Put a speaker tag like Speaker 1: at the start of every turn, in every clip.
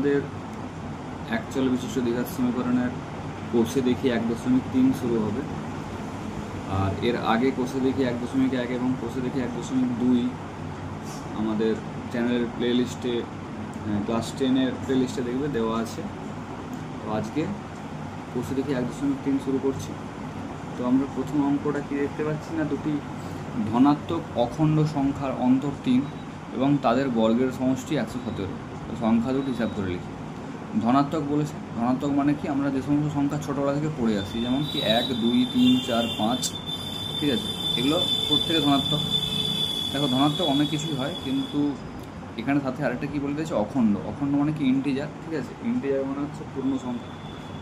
Speaker 1: আমাদের অ্যাকচুয়াল বিশিষ্ট দ্বিঘাত সমীকরণের কোষে দেখি 1.3 শুরু হবে, আর এর আগে কোষে দেখি 1.1 এবং কোষে দেখি 1.2 আমাদের চ্যানেলের প্লেলিস্টে ক্লাস 10-এর প্লেলিস্টে দেখবে দেওয়া আছে। তো আজকে কোষে দেখি 1.3 শুরু করছি। তো আমরা প্রথম অঙ্কটা কি দেখতে পাচ্ছি না, দুটি ধনাত্মক অখণ্ড সংখ্যার অন্তর 3 এবং তাদের বর্গের সমষ্টি 117। সংখ্যা দুটি হিসাব করে লিখি। ধনাত্মক বলেছে, ধনাত্মক মানে কি, আমরা যে সমস্ত সংখ্যা ছোটোবেলা থেকে পড়ে আসি, যেমন কি 1, 2, 3, 4, 5, ঠিক আছে, এগুলো প্রত্যেকে ধনাত্মক। দেখো ধনাত্মক অনেক কিছুই হয়, কিন্তু এখানে সাথে আরেকটা কী বলে দিয়েছে, অখণ্ড। অখণ্ড মানে কি, ইন্টিজার, ঠিক আছে। ইন্টিজার মানে হচ্ছে পূর্ণ সংখ্যা,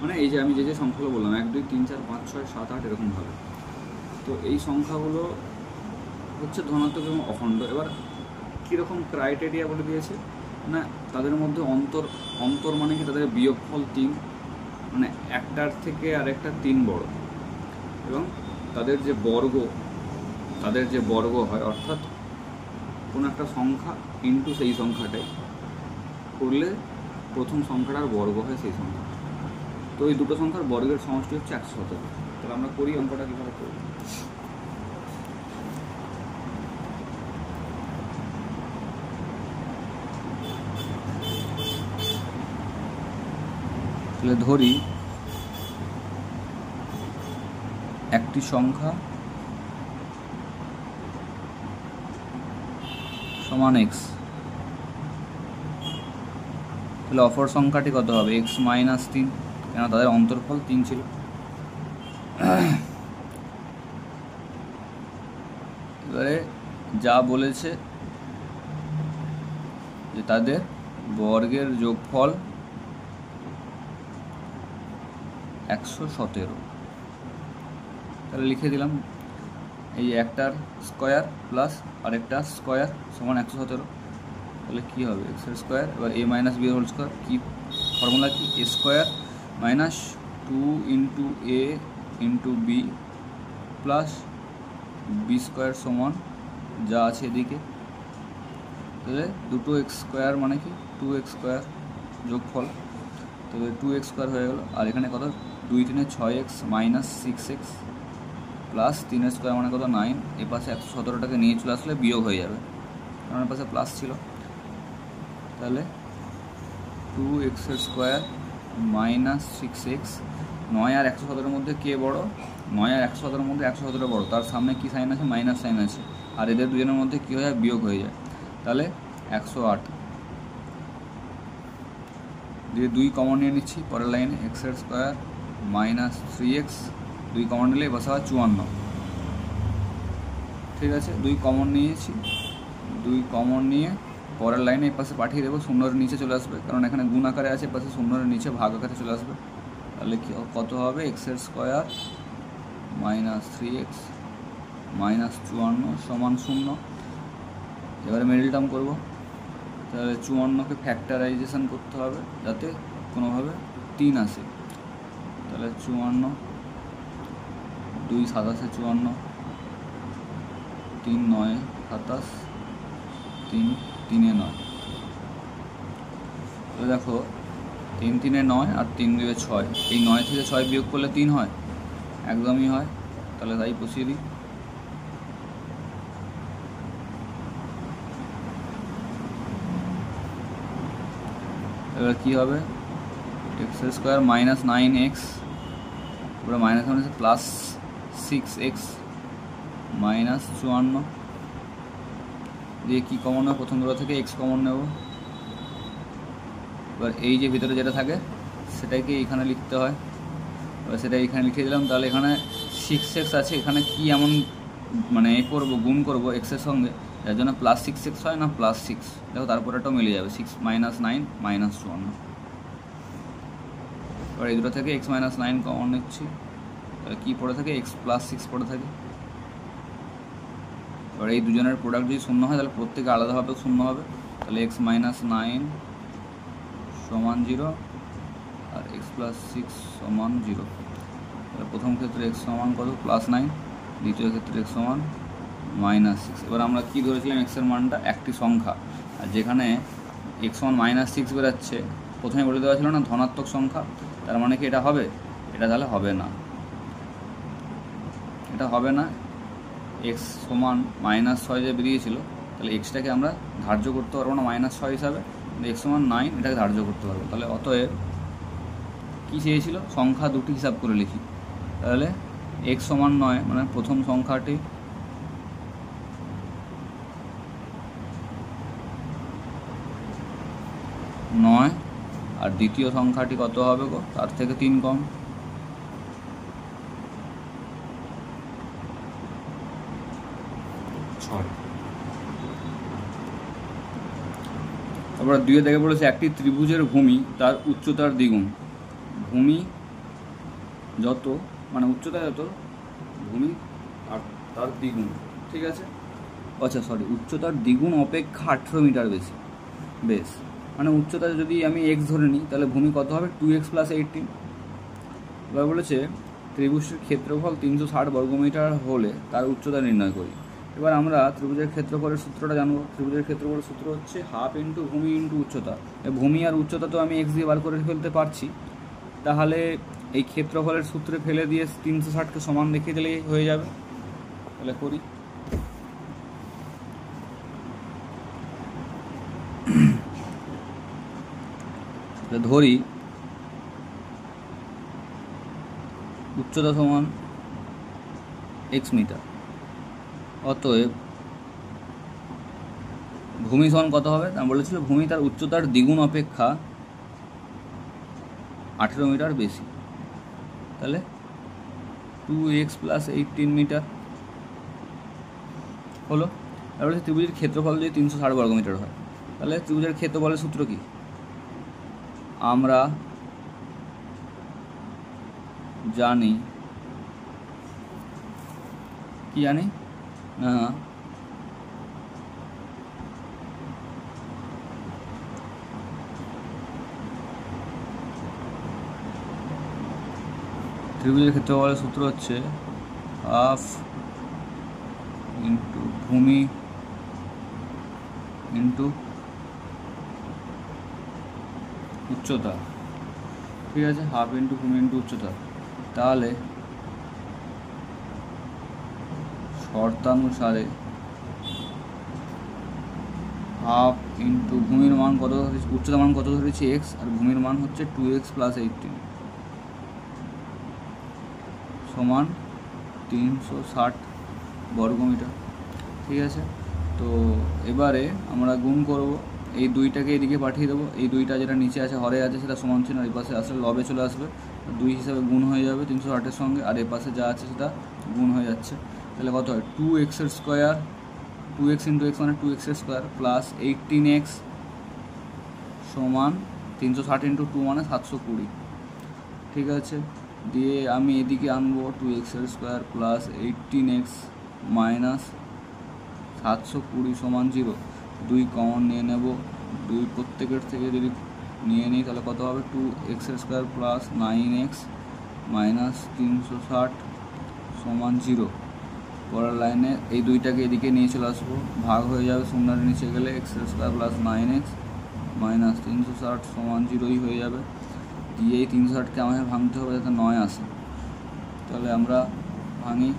Speaker 1: মানে এই যে আমি যে সংখ্যাগুলো বললাম 1, 2, 3, 4, 5, 6, 7, 8 এরকমভাবে। তো এই সংখ্যাগুলো হচ্ছে ধনাত্মক এবং অখণ্ড। এবার কীরকম ক্রাইটেরিয়া বলে দিয়েছে না, তাদের মধ্যে অন্তর মানে কি, তাদের বিয়োগফল 3, মানে একটার থেকে আরেকটা 3 বড়, এবং তাদের যে বর্গ হয়, অর্থাৎ কোনো একটা সংখ্যা ইন্টু সেই সংখ্যাটাই করলে প্রথম সংখ্যাটার বর্গ হয় সেই সংখ্যা। তো এই দুটো সংখ্যার বর্গের সমষ্টি হচ্ছে 117। তাহলে আমরা করি অঙ্কটা কীভাবে করব। তাহলে ধরি একটি সংখ্যা সমান x, তাহলে অপর সংখ্যাটি কত হবে, x - 3, কেন তাদের অন্তর্ফল 3 ছিল। এবারে যা বলেছে যে তাদের বর্গের যোগফল 117। তাহলে লিখে দিলাম, এই একটার স্কোয়ার প্লাস আরেকটার স্কোয়ার সমান 117। তাহলে কী হবে, x এর স্কোয়ার, এবার a - b হোল স্কোয়ার, কি ফর্মুলা কি, a square minus 2 into a into b plus b square সমান যা আছে এদিকে। তাহলে দুটো এক্স স্কোয়ার মানে কি 2x স্কোয়ার যোগফল, তবে 2x স্কোয়ার হয়ে গেল। আর এখানে কত, 2 × 3 = 6x minus 6x plus 3 square মানে কত, 9। এ পাশে 117টাকে নিয়ে চলে আসলে বিয়োগ হয়ে যাবে, কারণ পাশে প্লাস ছিল। তাহলে 2x স্কোয়ার মাইনাস 6x, 9 আর 117-এর মধ্যে কে বড়, 9 আর 117-এর মধ্যে 117 বড়, তার সামনে কি সাইন আছে, মাইনাস সাইন আছে, আর এদের দুজনের মধ্যে কী হয়ে যায়, বিয়োগ হয়ে যায়। তাহলে 108 দিয়ে 2 কমন নিয়ে নিচ্ছি পরের লাইনে, x এর স্কোয়ার মাইনাস 3x, 2 কমন নিলে বসা হয় 54। ঠিক আছে, 2 কমন নিয়েছি, 2 কমন নিয়ে পরের লাইনে এই পাশে পাঠিয়ে দেবো, শূন্যের নিচে চলে আসবে, কারণ এখানে গুণ আকারে আছে, পাশে শূন্যের নিচে ভাগ আকারে চলে আসবে। তাহলে কত হবে, x এর স্কোয়ার মাইনাস 3x মাইনাস 54 সমান 0। এবারে মিডল টার্ম করবো, তাহলে 54কে ফ্যাক্টরাইজেশন করতে হবে যাতে কোনোভাবে 3 আসে। তাহলে 54, 2 × 7 = 54, 3 × 9 = 27, 3 × 3 = 9। তো দেখো 3 × 3 = 9 আর 3 × 2 = 6। এই 9 থেকে 6 বিয়োগ করলে 3 হয়, একদমই হয়। তাহলে তাই বসিয়ে দিই। এবার কী হবে, x এর স্কোয়ার মাইনাস 9x, তারপরে মাইনাস মানে প্লাস 6x মাইনাস 54 দিয়ে কী কমন নেব, প্রথম দুটো থেকে x কমন নেব। এবার এই যে ভিতরে যেটা থাকে সেটাকে এখানে লিখতে হয়, এবার সেটা এখানে লিখে দিলাম। তাহলে এখানে 6x আছে, এখানে কি এমন মানে এ করবো, গুণ করবো এক্সের সঙ্গে, যার জন্য প্লাস 6x হয় না, প্লাস 6। দেখো তারপরেটাও মিলে যাবে, 6 - 9 মাইনাস 54। এবার এই দুটো থেকে x - 9 কমন নিচ্ছি, তাহলে কী পড়ে থাকে, x + 6 পড়ে থাকে। এবার এই দুজনের প্রোডাক্ট যদি শূন্য হয় তাহলে প্রত্যেকে আলাদাভাবে শূন্য হবে। তাহলে x - 9 সমান 0 আর x + 6 সমান 0। তাহলে প্রথম ক্ষেত্রে x সমান কত, +9, দ্বিতীয় ক্ষেত্রে x সমান -6। এবার আমরা কী ধরেছিলাম, x এর মানটা একটি সংখ্যা, আর যেখানে x সমান -6 বেরাচ্ছে প্রথমে বলে দেওয়া ছিল না ধনাত্মক সংখ্যা, তার মানে কি এটা হবে? এটা তাহলে হবে না, এটা হবে না। এক্স সমান -6 যে বেরিয়েছিল, তাহলে এক্সটাকে আমরা ধার্য করতে পারবো না -6 হিসাবে, এক্স সমান 9 এটাকে ধার্য করতে পারবো। তাহলে অতএব কী চেয়েছিল? সংখ্যা দুটি হিসাব করে লিখি। তাহলে এক্স সমান 9 মানে প্রথম সংখ্যাটি 9 আর দ্বিতীয় সংখ্যাটি কত হবে গো? তার থেকে 3 কম, 6। তারপরে 2 দেখে বলেছে একটি ত্রিভুজের ভূমি তার উচ্চতার দ্বিগুণ। ভূমি যত মানে উচ্চতা যত, ভূমি আর তার দ্বিগুণ, ঠিক আছে? আচ্ছা সরি, উচ্চতার দ্বিগুণ অপেক্ষা 18 মিটার বেশি। বেশ, মানে উচ্চতা যদি আমি এক্স ধরে নিই তাহলে ভূমি কত হবে? 2x + 18। এবার বলেছে ত্রিভুজের ক্ষেত্রফল 360 বর্গমিটার হলে তার উচ্চতা নির্ণয় করি। এবার আমরা ত্রিভুজের ক্ষেত্রফলের সূত্রটা জানবো। ত্রিভুজের ক্ষেত্রফলের সূত্র হচ্ছে ½ × ভূমি × উচ্চতা। ভূমি আর উচ্চতা তো আমি এক্স দিয়ে বার করে ফেলতে পারছি, তাহলে এই ক্ষেত্রফলের সূত্রে ফেলে দিয়ে 360কে সমান দেখিয়ে দিলেই হয়ে যাবে। তাহলে করি। ধরি উচ্চতা সমান x মিটার, অতএব ভূমি সমান কত হবে? আমি বলেছিল ভূমি তার উচ্চতার দ্বিগুণ অপেক্ষা 18 মিটার বেশি। তাহলে 2x + 18 মিটার হলো। তারপরে ত্রিভুজের ক্ষেত্রফল যদি 360 বর্গমিটার হয়, তাহলে ত্রিভুজের ক্ষেত্রফলের সূত্র কি? আমরা জানি, কি জানি না, ত্রিভুজের ক্ষেত্রফলের সূত্র হচ্ছে ½ × ভূমি × উচ্চতা, ঠিক আছে? ½ × ভূমি × উচ্চতা। তাহলে শর্তানুসারে ½ × ভূমির মান কত, উচ্চতার মান কত ধরেছি? x, আর ভূমির মান হচ্ছে 2x + 18 সমান 360 বর্গমিটার, ঠিক আছে? তো এবারে আমরা গুণ করব, এই 2টাকে এদিকে পাঠিয়ে দেবো। এই 2টা যেটা নিচে আছে হরে আছে সেটা সমান চিহ্ন এই পাশে আসলে লবে চলে আসবে, 2 হিসাবে গুণ হয়ে যাবে 360-এর সঙ্গে, আর এ পাশে যা আছে সেটা গুণ হয়ে যাচ্ছে। তাহলে কত হয়? 2x² 2x × x মানে 2x² + 18x সমান 360 × 2 মানে 720, ঠিক আছে? দিয়ে আমি এদিকে আনবো 2x² + 18x - 720 সমান 0। 2 কমন নিয়ে নেব, 2 প্রত্যেকের থেকে যদি নিয়ে নিই তাহলে কত হবে? 2x² + 9x - 360 সমান 0। পরের লাইনে এই 2টাকে এদিকে নিয়ে চলে আসবো, ভাগ হয়ে যাবে, শূন্যের নিচে গেলে x² + 9x - 360 সমান 0ই হয়ে যাবে। দিয়ে এই 360কে আমাকে ভাঙতে হবে যাতে 9 আসে। তাহলে আমরা ভাঙি,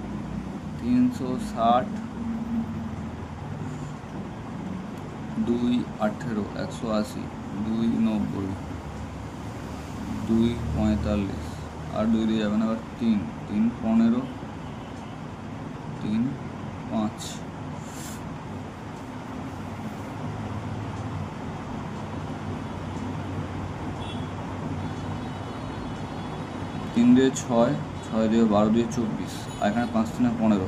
Speaker 1: 360 2 18 180 2 90 2 45 আর 2 দিয়ে যাবে না, আবার 3 3 15 3 5 3 দিয়ে 6 6 দিয়ে 12 দিয়ে 24, আর এখানে 5 3 15,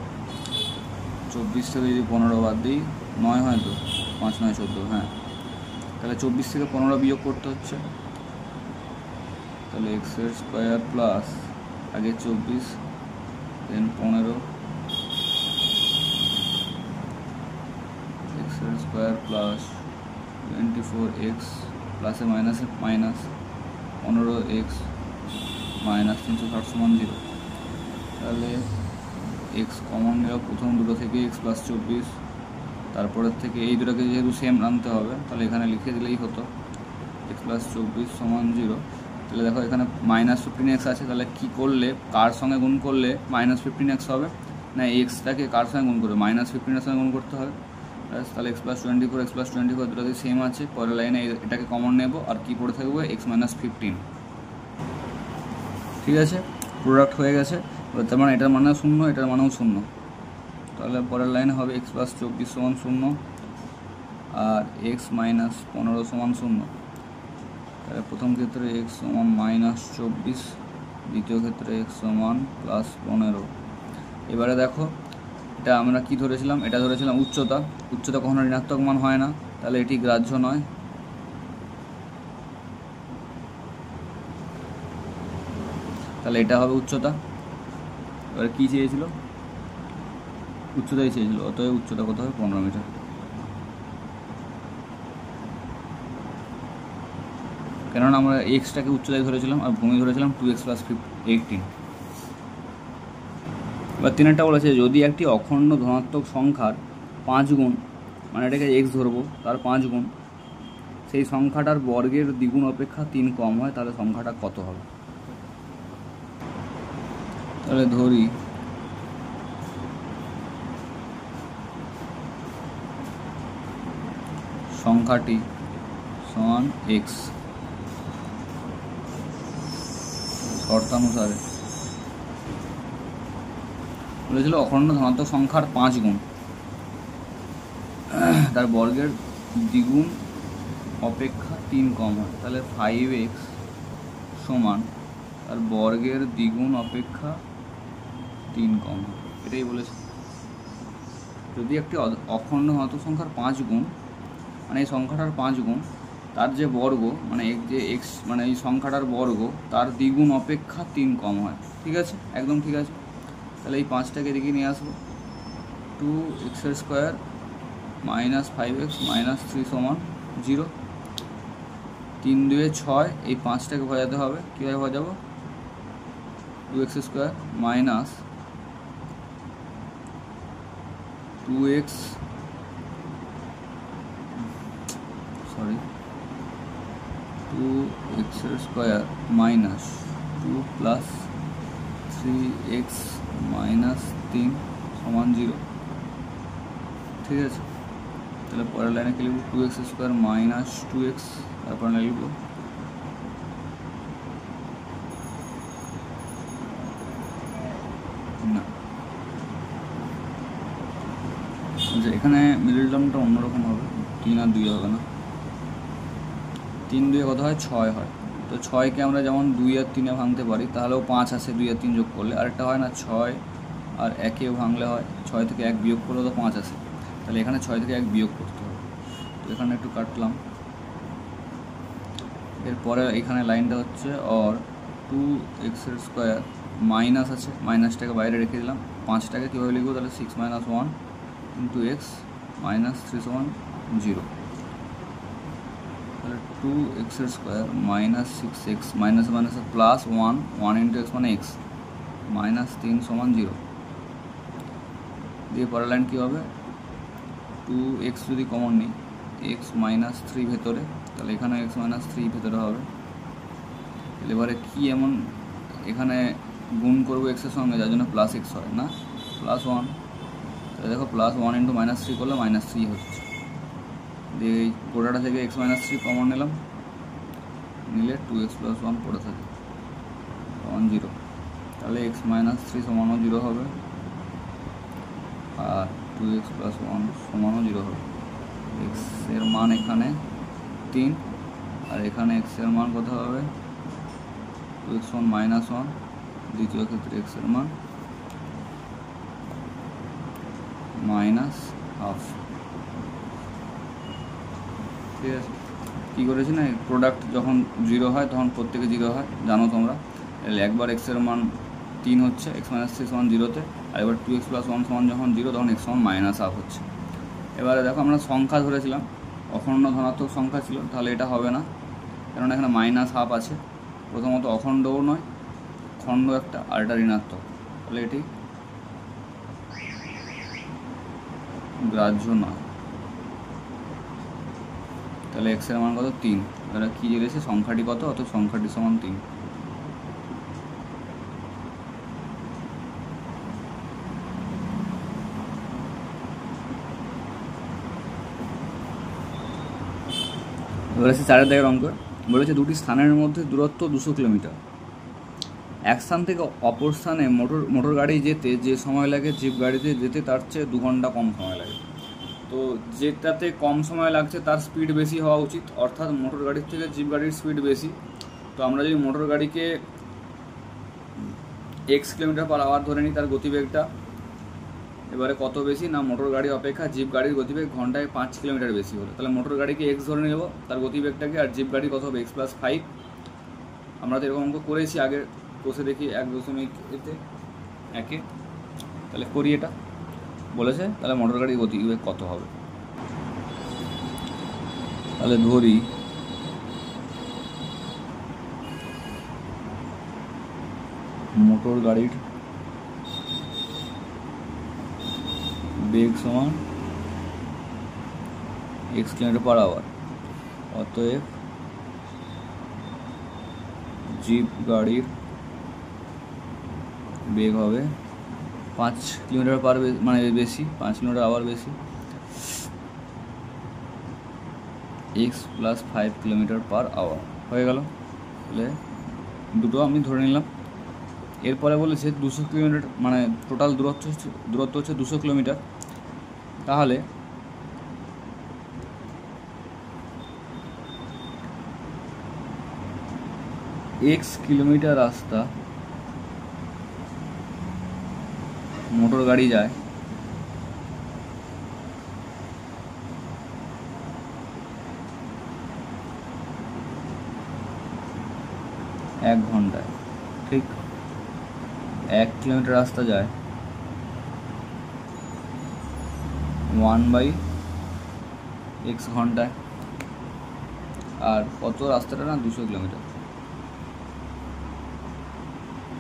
Speaker 1: 24 থেকে যদি 15 বাদ দিই 9 হয় তো, 5 9 14, হ্যাঁ। তাহলে 24 থেকে 15 বিয়োগ করতে হচ্ছে, তাহলে x² প্লাস আগে 24 দেন 15 x² প্লাস 24x প্লাসে মাইনাসে মাইনাস 15x মাইনাস 360 সমান 0। তাহলে এক্স কমন নেওয়া প্রথম দুটো থেকে x + 24, তারপরের থেকে এই দুটোকে যেহেতু সেম আনতে হবে তাহলে এখানে লিখে দিলেই হতো। এক্স প্লাস 24 সমান 0। তাহলে দেখো এখানে -15x আছে, তাহলে কি করলে কার সঙ্গে গুণ করলে -15x হবে না, এক্সটাকে কার সঙ্গে গুণ করবে -15 এর সঙ্গে গুণ করতে হবে। তাহলে এক্স প্লাস 24 দুটোতে সেম আছে, পরের লাইনে এটাকে কমন নেব আর কি পড়ে থাকবে এক্স -15। ঠিক আছে, প্রোডাক্ট হয়ে গেছে। তার মানে এটার মানেও 0, এটার মানেও 0। তাহলে পরের লাইনে হবে এক্স প্লাস 24 সমান 0 আর এক্স -15 সমান 0। তাহলে প্রথম ক্ষেত্রে এক্স সমান -24, দ্বিতীয় ক্ষেত্রে এক্স সমান +15। এবারে দেখো এটা আমরা কি ধরেছিলাম, এটা ধরেছিলাম উচ্চতা। উচ্চতা কখনো ঋণাত্মক মান হয় না, তাহলে এটি গ্রাহ্য নয়। তাহলে এটা হবে উচ্চতা। এবার কী চেয়েছিল, উচ্চতাই চেয়েছিল, অতএব উচ্চতা কত হবে 15 মিটার। কেননা আমরা এক্সটাকে উচ্চতায় ধরেছিলাম আর ভূমি ধরেছিলাম 2x + 18। এবার 3টা বলেছে যদি একটি অখণ্ড ধনাত্মক সংখ্যার 5 গুণ, মানে এটাকে এক্স ধরবো, তার 5 গুণ সেই সংখ্যাটার বর্গের দ্বিগুণ অপেক্ষা 3 কম হয়, তাহলে সংখ্যাটা কত হবে। তাহলে ধরি সংখ্যাটি সমান এক্স, শর্তানুসারে বলেছিল অখণ্ড ধনাত্মক সংখ্যার 5 গুণ, তার বর্গের দ্বিগুণ অপেক্ষা 3 কম হয়, তাহলে 5x সমান তার বর্গের দ্বিগুণ অপেক্ষা 3 কম হয়, এটাই বলেছে। যদি একটি অখণ্ড ধনাত্মক সংখ্যার 5 গুণ, মানে এই সংখ্যাটার 5 গুণ, তার যে বর্গ মানে যে এক্স মানে এই সংখ্যাটার বর্গ তার দ্বিগুণ অপেক্ষা 3 কম হয়। ঠিক আছে, একদম ঠিক আছে। তাহলে এই 5টাকে এদিকে নিয়ে আসবো, 2x² - 5x - 3 সমান 0। 3 2 6, এই 5টাকে ভাজাতে হবে। কীভাবে ভাজাবো, 2x² - 2x 2x² - 2 + 3x - 3 সমান 0। ঠিক আছে, তাহলে পরের লাইনে কি লিখব, 2x² - 2x, তারপর লিখব না, এখানে মিডল টার্মটা অন্যরকম হবে, 3 আর 2 হবে না। 3 2 কত হয়, 6 হয়। তো 6কে আমরা যেমন 2 আর 3 ভাঙতে পারি, তাহলেও 5 আসে 2 আর 3 যোগ করলে। আরেকটা হয় না, 6 আর 1 ভাঙলে হয়, 6 থেকে 1 বিয়োগ করলে তো 5 আসে। তাহলে এখানে 6 থেকে 1 বিয়োগ করতে হবে। তো এখানে একটু কাটলাম। এরপরে এখানে লাইনটা হচ্ছে অর 2x² মাইনাস আছে, মাইনাসটাকে বাইরে রেখে দিলাম। 5টাকে কীভাবে লিখবো, তাহলে 6 - 1 × x - 3 সমান 0। তাহলে 2x² - 6x minus minus +1, 1 × x মানে x, -3 সমান 0। দিয়ে পরের লাইন কী হবে, 2x যদি কমন নিই, x - 3 ভেতরে, তাহলে এখানে x - 3 ভেতরে হবে। এবারে কি এমন এখানে গুণ করবো x এর সঙ্গে, যার জন্য +x হয় না, +1। তাহলে দেখো +1 × -3 করলে -3 হচ্ছে। দিয়ে এই গোটাটা থেকে x - 3 কমন নিলাম, নিলে 2x + 1 পড়ে থাকে সমান 0। তাহলে x - 3 সমানও 0 হবে আর 2x + 1 সমানও 0 হবে। x এর মান এখানে 3 আর এখানে x এর মান কত হবে, 2x - 1, দ্বিতীয় ক্ষেত্রে x এর মান -½ ঠিক আছে। কী করেছি না, প্রোডাক্ট যখন 0 হয় তখন প্রত্যেকে 0 হয়, জানো তোমরা। একবার x এর মান 3 হচ্ছে, x - 3 সমান 0-তে, আর এবার 2x + 1 সমান যখন 0 তখন x সমান -½ হচ্ছে। এবারে দেখো আমরা সংখ্যা ধরেছিলাম, অখণ্ড ধনাত্মক সংখ্যা ছিল, তাহলে এটা হবে না, কারণ এখানে -½ আছে। প্রথমত অখণ্ডও নয়, খণ্ড একটা, আর এটা ঋণাত্মক, তাহলে এটি গ্রাহ্য নয়। তাহলে x এর মান কত, 3, এরা কী জেনেছে সংখ্যাটি কত, অত সংখ্যাটি সমান 3। বলেছে 4 দাগের অঙ্ক, বলেছে দুটি স্থানের মধ্যে দূরত্ব 200 কিলোমিটার। এক স্থান থেকে অপর স্থানে মোটর গাড়ি যেতে যে সময় লাগে জিপ গাড়িতে যেতে তার চেয়ে 2 ঘন্টা কম সময় লাগে। তো যেটাতে কম সময় লাগছে তার স্পিড বেশি হওয়া উচিত, অর্থাৎ মোটর গাড়ির থেকে জিপ গাড়ির স্পিড বেশি। তো আমরা যদি মোটর গাড়িকে x কিলোমিটার/আওয়ার ধরে নিই তার গতিবেগটা, এবারে কত বেশি না মোটর গাড়ি অপেক্ষা জিপ গাড়ির গতিবেগ ঘন্টায় 5 কিলোমিটার বেশি হলো, তাহলে মোটর গাড়িকে x ধরে নেব তার গতিবেগটাকে, আর জিপ গাড়ি কত হবে x+5। আমরা তো এরকম অঙ্ক করেছি আগে, কষে দেখি 1.1 তাহলে করি এটা। বলেছে তাহলে মোটর গাড়ির গতিবেগ কত হবে, তাহলে ধরি মোটর গাড়ির বেগ সমান x কিলোমিটার/আওয়ার, অতএব জিপ গাড়ির বেগ হবে 5 কিলোমিটার মানে বেশি, 5 কিলোমিটার/আওয়ার বেশি, x+5 কিলোমিটার/আওয়ার হয়ে গেল। তাহলে দুটো আমি ধরে নিলাম। এরপরে বলেছে 200 কিলোমিটার, মানে টোটাল দূরত্ব হচ্ছে 200 কিলোমিটার। তাহলে x কিলোমিটার রাস্তা মোটর গাড়ি যায় 1 ঘন্টায়, ঠিক 1 কিলোমিটার রাস্তা যায় 1/x ঘন্টায়, আর কত রাস্তাটা না 200 কিলোমিটার,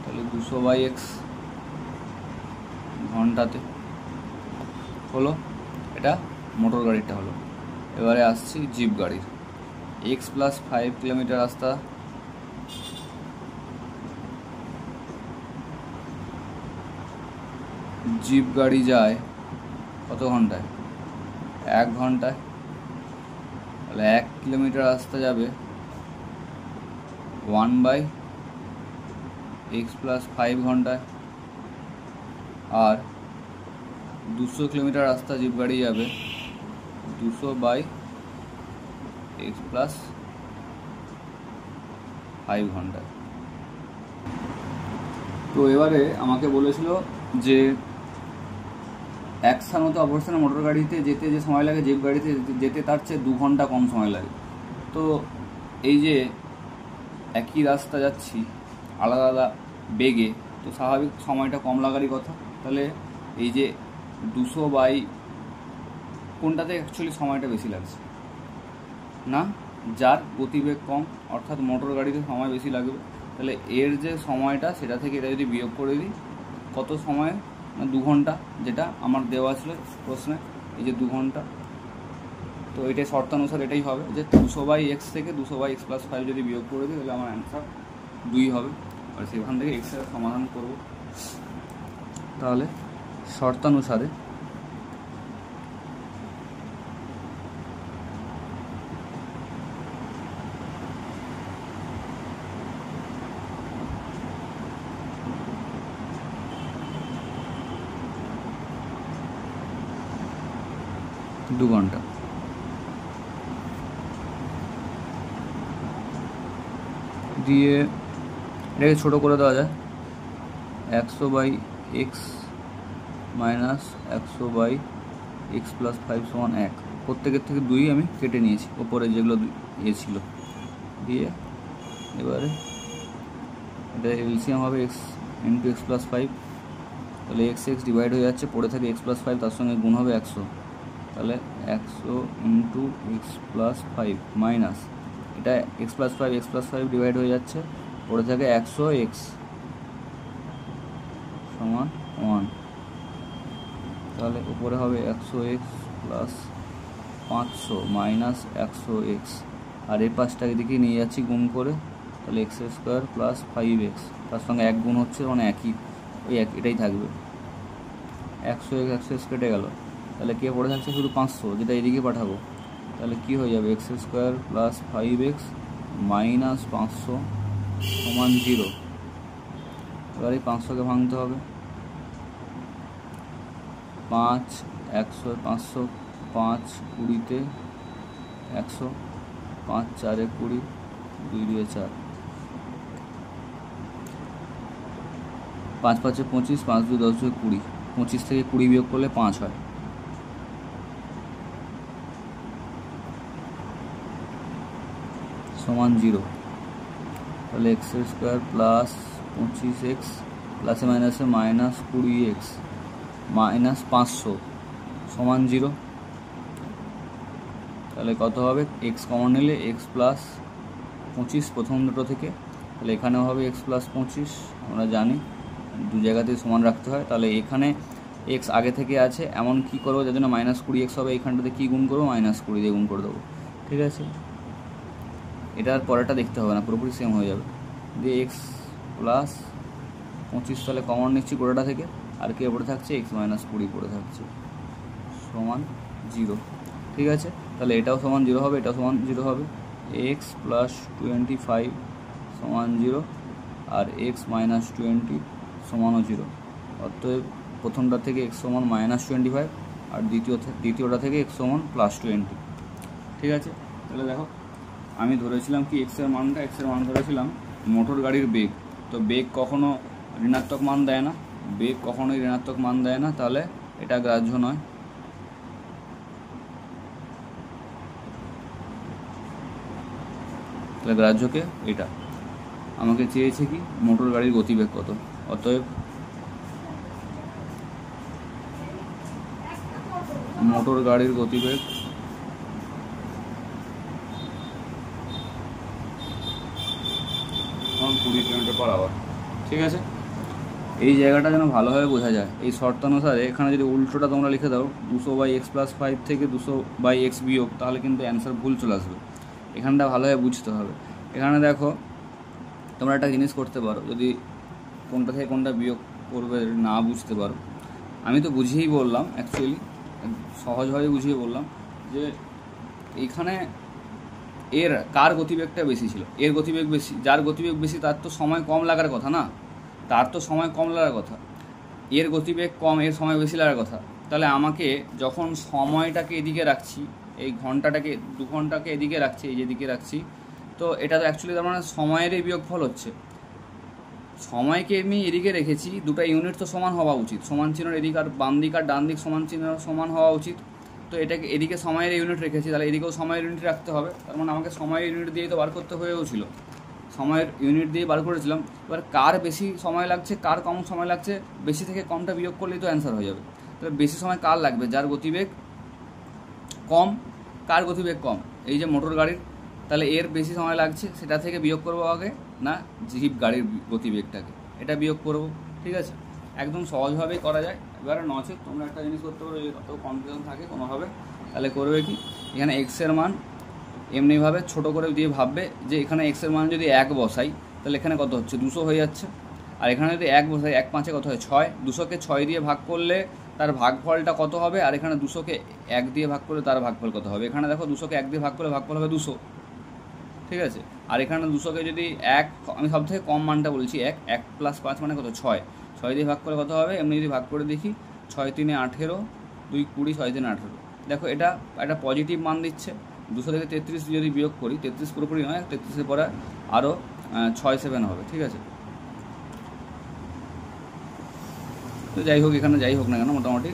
Speaker 1: তাহলে 200/x ঘন্টাতে হলো। এটা মোটর গাড়িটা হলো। এবারে আসছি জিপ গাড়ির। x+5 কিলোমিটার রাস্তা জিপ গাড়ি যায় কত ঘন্টায়, 1 ঘন্টায়, তাহলে 1 কিলোমিটার রাস্তা যাবে 1/x+5 ঘন্টায়, আর 200 কিলোমিটার রাস্তা জিপ গাড়ি যাবে 200/x+5 ঘন্টায়। তো এবারে আমাকে বলেছিল যে এক স্থান হতে অপর স্থানে মোটর গাড়িতে যেতে যে সময় লাগে জিপ গাড়িতে যেতে তার চেয়ে 2 ঘন্টা কম সময় লাগে। তো এই যে একই রাস্তা যাচ্ছি আলাদা আলাদা বেগে, তো স্বাভাবিক সময়টা কম লাগারই কথা। তাহলে এই যে 200 কোনটাতে অ্যাকচুয়ালি সময়টা বেশি লাগছে না, যার গতিবেগ কম, অর্থাৎ মোটর গাড়িতে সময় বেশি লাগবে। তাহলে এর যে সময়টা সেটা থেকে এটা যদি বিয়োগ করে দিই, কত সময় না 2 ঘন্টা, যেটা আমার দেওয়া ছিল প্রশ্নে, এই যে 2 ঘন্টা। তো এটাই শর্তানুসার এটাই হবে যে 200/x থেকে 200/x+5 যদি বিয়োগ করে দিই তাহলে আমার অ্যান্সার 2 হবে, আর সেখান থেকে x এর সমাধান করব। তাহলে শর্তানুসারে দু ঘন্টা। দিয়ে এটাকে ছোটো করে দেওয়া যায়, 100/x মাইনাস 100/x+5 সমান 1। প্রত্যেকের থেকে 2 আমি কেটে নিয়েছি, ওপরে যেগুলো ইয়ে ছিল দিয়ে। এবারে এটা এলসিএম হবে x ইন্টু x+5, তাহলে x ডিভাইড হয়ে যাচ্ছে, পড়ে থাকে x+5, তার সঙ্গে গুণ হবে 100, তাহলে 100 ইন্টু x+5 মাইনাস এটা x+5 ডিভাইড হয়ে যাচ্ছে, পড়ে থাকে 100x সমান 1, তাহলে উপরে হবে 100x প্লাস 500 মাইনাস 100x আর এই পাঁচটা এদিকে নিয়ে যাচ্ছি গুণ করে, তাহলে এক্স স্কোয়ার প্লাস 5x, তার সঙ্গে এক গুণ হচ্ছে মানে একই, ওই এক এটাই থাকবে। 100 কেটে গেল, তাহলে কে পড়ে থাকছে শুধু 500, যেটা এদিকে পাঠাবো। তাহলে কি হয়ে যাবে, x square plus 5x minus 500 সমান 0। এবার এই 500কে ভাঙতে হবে, 5 100 500, 5 20তে 100, 5 4 20, 2 2 4, 5 5 25, 5 2 10 2 20, 25 থেকে 20 বিয়োগ করলে 5 হয়। সমান 0। তাহলে এক্স স্কোয়ার প্লাস 25x প্লাসে মাইনাসে মাইনাস 20x মাইনাস 500 সমান 0। তাহলে কত হবে, এক্স কমন নিলে এক্স প্লাস 25 প্রথম দুটো থেকে, তাহলে এখানেও হবে এক্স প্লাস 25, আমরা জানি দু জায়গাতেই সমান রাখতে হয়। তাহলে এখানে এক্স আগে থেকে আছে, এমন কি করবো যার জন্য মাইনাস 20x হবে, এইখানটাতে কী গুণ করবো, মাইনাস 20 দিয়ে গুণ করে দেবো, ঠিক আছে। এটার পরেটা দেখতে হবে না, পুরোপুরি সেম হয়ে যাবে। দিয়ে এক্স প্লাস 25 তাহলে কমন নিচ্ছি গোটাটা থেকে, আর কে পড়ে থাকছে, এক্স মাইনাস 20 পড়ে থাকছে, সমান 0, ঠিক আছে। তাহলে এটাও সমান 0 হবে, এটাও সমান 0 হবে। এক্স প্লাস 25 সমান 0, আর এক্স মাইনাস 20 সমানও 0। অতএব প্রথমটা থেকে এক্স সমান মাইনাস 25, আর দ্বিতীয়টা থেকে এক্স সমান প্লাস 20, ঠিক আছে। তাহলে দেখো আমি ধরেছিলাম কি, এক্সের মান ধরেছিলাম মোটর গাড়ির বেগ। তো বেগ কখনো ঋণাত্মক মান দেয় না, বেগ কখনোই ঋণাত্মক মান দেয় না, তাহলে এটা গ্রাহ্য নয়। তাহলে গ্রাহ্যকে এটা আমাকে চেয়েছে কি, মোটর গাড়ির গতিবেগ কত। অতএব মোটর গাড়ির গতিবেগ 20 কিলোমিটার/আওয়ার, ঠিক আছে। এই জায়গাটা যেন ভালোভাবে বোঝা যায়। এই শর্তানুসারে এখানে যদি উল্টোটা তোমরা লিখে দাও 200/x+5 থেকে 200/x বিয়োগ, তাহলে কিন্তু অ্যান্সার ভুল চলে আসবে। এখানটা ভালোভাবে বুঝতে হবে। এখানে দেখো তোমরা একটা জিনিস করতে পারো, যদি কোনটা থেকে কোনটা বিয়োগ করবে না বুঝতে পারো, আমি তো বুঝিয়েই বললাম, অ্যাকচুয়ালি সহজভাবে বুঝিয়ে বললাম যে এইখানে এর কার গতিবেগটা বেশি ছিল, এর গতিবেগ বেশি, যার গতিবেগ বেশি তার তো সময় কম লাগার কথা না, তার তো সময় কম লাগার কথা। এর গতিবেগ কম, এর সময় বেশি লাগার কথা। তাহলে আমাকে যখন সময়টাকে এদিকে রাখছি, এই ঘন্টাটাকে 2 ঘন্টাকে এদিকে রাখছি, এই যেদিকে রাখছি, তো এটা তো অ্যাকচুয়ালি তার মানে সময়েরই বিয়োগফল হচ্ছে। সময়কে আমি এদিকে রেখেছি, দুটো ইউনিট তো সমান হওয়া উচিত, সমান চিহ্নের এদিক আর বাম দিক আর ডান দিক সমান চিহ্ন সমান হওয়া উচিত। তো এটাকে এদিকে সময়ের ইউনিট রেখেছি, তাহলে এদিকেও সময়ের ইউনিট রাখতে হবে। তার মানে আমাকে সময়ের ইউনিট দিয়েই তো বার করতে হয়েও ছিল, সময়ের ইউনিট দিয়ে বার করেছিলাম। এবার কার বেশি সময় লাগছে, কার কম সময় লাগছে, বেশি থেকে কমটা বিয়োগ করলেই তো অ্যান্সার হয়ে যাবে। তাহলে বেশি সময় কার লাগবে, যার গতিবেগ কম। কার গতিবেগ কম, এই যে মোটর গাড়ির, তাহলে এর বেশি সময় লাগছে, সেটা থেকে বিয়োগ করবো আগে না জিপ গাড়ির গতিবেগটাকে, এটা বিয়োগ করবো, ঠিক আছে। একদম সহজভাবেই করা যায়। এবারে নচেত তোমরা একটা জিনিস করতে পারো, অত কনফিউশন থাকে কোনোভাবে, তাহলে করবে কি, এখানে এক্সের মান এমনিভাবে ছোটো করে দিয়ে ভাববে যে এখানে এক্সের মান যদি 1 বসাই, তাহলে এখানে কত হচ্ছে, 200 হয়ে যাচ্ছে। আর এখানে যদি 1 বসাই, 1 5 কত হয়, 6। 200কে 6 দিয়ে ভাগ করলে তার ভাগফলটা কত হবে, আর এখানে 200কে 1 দিয়ে ভাগ করলে তার ভাগফল কত হবে। এখানে দেখো 200কে 1 দিয়ে ভাগ করলে ভাগফল হবে 200, ঠিক আছে। আর এখানে 200কে যদি 1, আমি সব থেকে কম মানটা বলছি, 1 + 5 মানে কত, 6। 6 দিয়ে ভাগ করে কত হবে, এমনি যদি ভাগ করে দেখি, 6 3 18, 2 20, 6 3 18। দেখো এটা একটা পজিটিভ মান দিচ্ছে। 200 থেকে 33 যদি বিয়োগ করি, 33 পুরোপুরি নয়, 33-এর পরে আরও 6 7 হবে, ঠিক আছে। তো যাই হোক, এখানে যাই হোক না কেন, মোটামুটি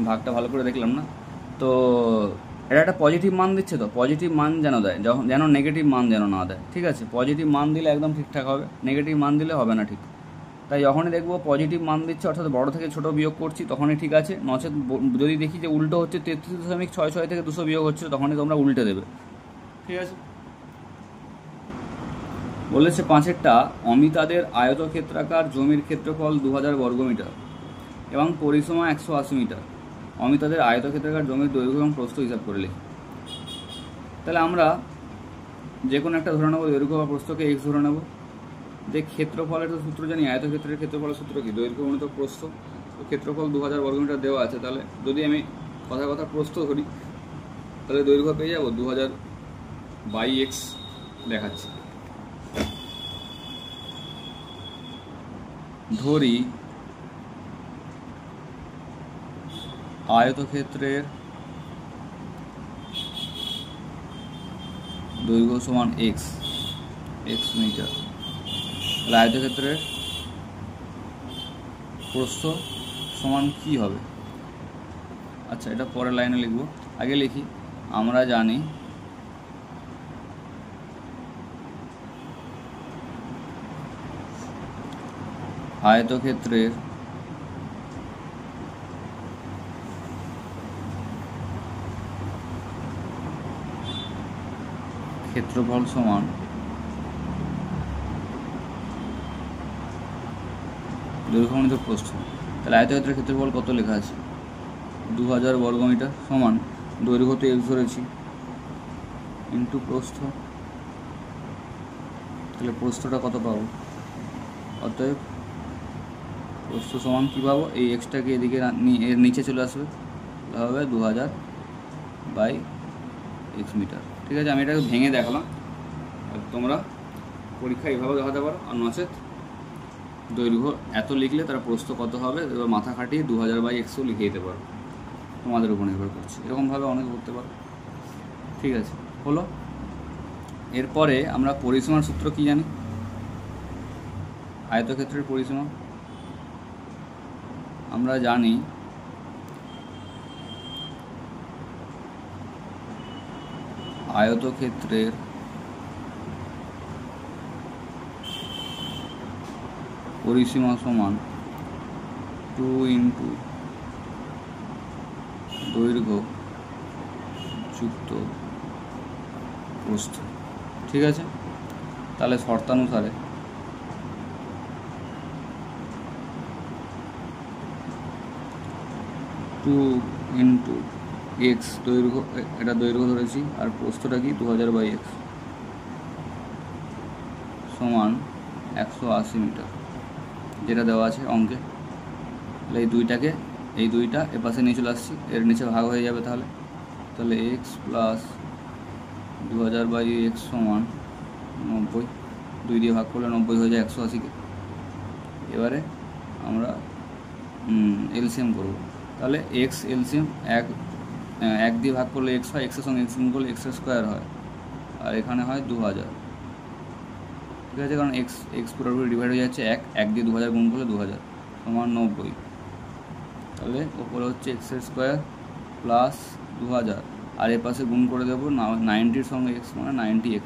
Speaker 1: ভাগটা ভালো করে দেখলাম না। তো এটা একটা পজিটিভ মান দিচ্ছে, তো পজিটিভ মান যেন দেয়, যেন নেগেটিভ মান যেন না দেয়, ঠিক আছে। পজিটিভ মান দিলে একদম ঠিকঠাক হবে, নেগেটিভ মান দিলে হবে না ঠিক। তাই যখনই দেখবো পজিটিভ মান দিচ্ছে, অর্থাৎ বড় থেকে ছোট বিয়োগ করছি, তখনই ঠিক আছে। নচেত যদি দেখি যে উল্টো হচ্ছে, 33.66 থেকে 200 বিয়োগ হচ্ছে, তখনই তোমরা উল্টে দেবে, ঠিক আছে। বলেছে 5-এরটা, অমিতাদের আয়তক্ষেত্রাকার জমির ক্ষেত্রফল 2000 বর্গমিটার এবং পরিসীমা 180 মিটার। অমিতাদের আয়তক্ষেত্রাকার জমির দৈর্ঘ্য এবং প্রস্থ হিসাব করে লিখি। তাহলে আমরা যে কোনো একটা ধরে নেবো, দৈর্ঘ্য বা প্রস্থকে এক্স ধরে নেবো। যে ক্ষেত্রফলের তো সূত্র জানি, আয়তক্ষেত্রের ক্ষেত্রফলের সূত্র কি, দৈর্ঘ্য গুণিতক প্রস্থ। তো ক্ষেত্রফল 2000 বর্গমিটার দেওয়া আছে, তাহলে যদি আমি কথা কথা প্রস্থ ধরি তাহলে দৈর্ঘ্য পেয়ে যাবো 2000/x দেখাচ্ছি। ধরি আয়তক্ষেত্রের দৈর্ঘ্য সমান এক্স মিটার, তাহলে আয়তক্ষেত্রের প্রস্থ সমান কি হবে? আচ্ছা, এটা পরের লাইনে লিখব, আগে লিখি। আমরা জানি আয়তক্ষেত্রের ক্ষেত্রফল সমান দৈর্ঘ্য গুণিতক প্রস্থ। তাহলে আয়তক্ষেত্রের ক্ষেত্রফল কত লেখা আছে? 2000 বর্গমিটার সমান দৈর্ঘ্য তো এক্স ধরেছি ইন্টু প্রস্থ। তাহলে প্রস্থটা কত পাবো? অতএব প্রস্থ সমান কী পাবো? এই এক্সটাকে এদিকে এর নিচে চলে আসবে, হবে 2000/x মিটার। ঠিক আছে, আমি এটাকে ভেঙে দেখালাম, আর তোমরা পরীক্ষা এইভাবে দেখাতে পারো। আর নচেত দৈর্ঘ্য এত লিখলে তার প্রস্থ কত হবে এবার মাথা খাটিয়ে 2000/xও লিখে দিতে পারো, তোমাদের উপর নির্ভর করছে। এরকমভাবে অনেক করতে পারো। ঠিক আছে, হলো। এরপরে আমরা পরিসীমার সূত্র কি জানি? আয়তক্ষেত্রের পরিসীমা আমরা জানি আয়তক্ষেত্রের পরিসীমা সমান 2 ইন্টু দৈর্ঘ্য যুক্ত প্রস্থ। ঠিক আছে, তাহলে শর্তানুসারে টু ইন্টু এক্স দৈর্ঘ্য, এটা দৈর্ঘ্য ধরেছি, আর প্রস্থটা কি 2000/x সমান 180 মিটার, যেটা দেওয়া আছে অঙ্কে। তাহলে এই দুইটা এপাশে নিয়ে চলে আসছি, এর নিচে ভাগ হয়ে যাবে। তাহলে এক্স প্লাস 2000/x সমান 90, 2 দিয়ে ভাগ করলে 90 হয়ে যায় 180কে। এবারে আমরা এলসিএম করবো, তাহলে এক্স এলসিএম 1 দিয়ে ভাগ করলে এক্স হয়, এক্সের সঙ্গে এক্স গুণ করলে এক্স স্কোয়ার হয়, আর এখানে হয় 2000। ঠিক আছে, কারণ এক্স পুরোপুরি ডিভাইড হয়ে যাচ্ছে 1 দিয়ে 2000 গুণ করলে 2000 সমান 90। তাহলে ওপরে হচ্ছে এক্সের স্কোয়ার প্লাস 2000, আর এ পাশে গুণ করে দেবো 90-র সঙ্গে এক্স মানে 90x।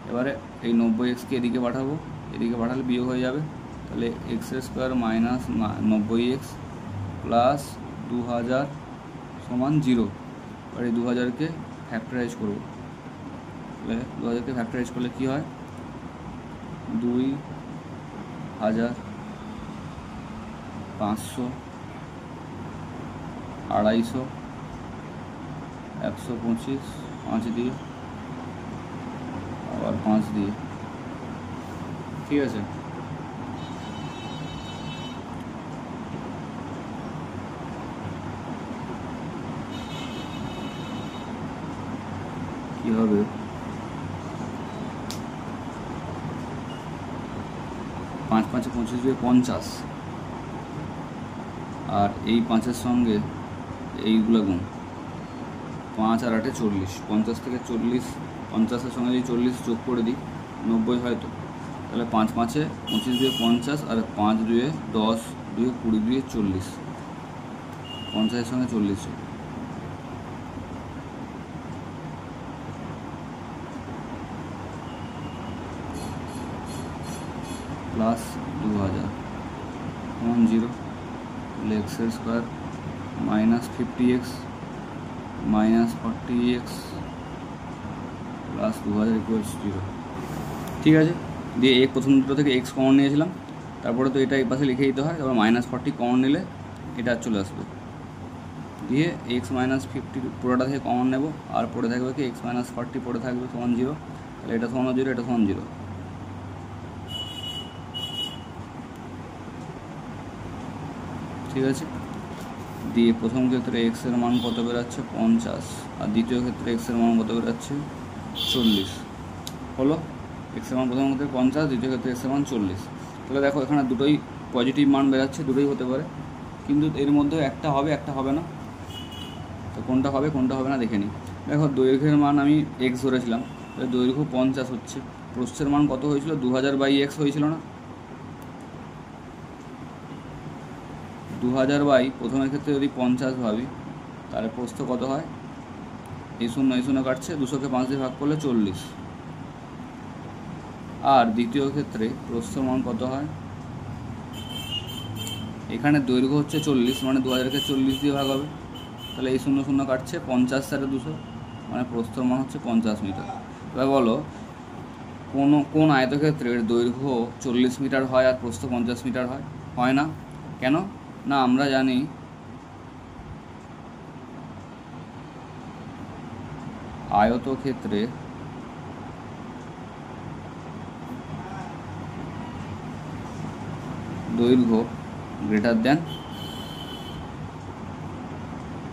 Speaker 1: এবারে এই 90xকে এদিকে পাঠাবো, এদিকে পাঠালে বিয়োগ হয়ে যাবে। তাহলে এক্সের স্কোয়ার মাইনাস 90x প্লাস 2000 সমান 0। এবার এই 2000কে ফ্যাক্টরাইজ করবো, তাহলে 2000কে ফ্যাক্টরাইজ করলে কী হয়? 2000, 500, 250, 125, 5 দিয়ে আবার 5 দিয়ে। ঠিক আছে, কি হবে? 5 5 25 দিয়ে 50, আর এই 5-এর সঙ্গে এইগুলো গুণ, 5 আর 8-এ 40, 50 থেকে 40, 50-এর সঙ্গে যদি 40 যোগ করে দিই 90 হয়তো। তাহলে 5 5-এ 25 দিয়ে 50, আর 5 2-এ 10, 2-এ 20, 2-এ 40, 50-এর সঙ্গে 40 প্লাস 2000 সমান 0। তাহলে এক্সের square minus 50x minus 40x plus 2000 equals 0। ঠিক আছে, দিয়ে এই প্রথম দুটো থেকে এক্স কমন নিয়েছিলাম, তারপরে তো এটা এই পাশে লিখে দিতে হয়। তারপর -40 কমন নিলে এটা চলে আসবে, দিয়ে x -50 পুরোটা থেকে কমন নেব, আর পড়ে থাকবে কি x -40 পড়ে থাকবে সমান 0। তাহলে এটা সমান 0, এটা সমান 0। ঠিক আছে, দিয়ে প্রথম ক্ষেত্রে এক্স এর মান কত বেরোচ্ছে 50, আর দ্বিতীয় ক্ষেত্রে এক্স এর মান কত বেরোচ্ছে 40। হলো, এক্স এর মান প্রথম ক্ষেত্রে 50, দ্বিতীয় ক্ষেত্রে এক্স এর মান 40। তাহলে দেখো এখানে দুটোই পজিটিভ মান বেরোচ্ছে, দুটোই হতে পারে, কিন্তু এর মধ্যে একটা হবে একটা হবে না। তো কোনটা হবে কোনটা হবে না দেখে নিই। দেখো দৈর্ঘ্যের মান আমি এক্স ধরেছিলাম, তাহলে দৈর্ঘ্য 50 হচ্ছে, প্রস্থের মান কত হয়েছিল 2000/x হয়েছিল না? 2000 প্রথমের ক্ষেত্রে যদি 50 ভাবি, তাহলে প্রস্থ কত হয়, এই শূন্য কাটছে, 200কে 5 দিয়ে ভাগ করলে 40। আর দ্বিতীয় ক্ষেত্রে প্রস্থের মান কত হয়, এখানে দৈর্ঘ্য হচ্ছে 40, মানে 2000কে 40 দিয়ে ভাগ হবে, তাহলে এই শূন্য কাটছে, 50 সাথে 200, মানে প্রস্থের মান হচ্ছে 50 মিটার। এবার বলো কোন আয়তক্ষেত্রের দৈর্ঘ্য 40 মিটার হয় আর প্রস্থ 50 মিটার হয় না? কেন না? আমরা জানি আয়তক্ষেত্রে দৈর্ঘ্য গ্রেটার দেন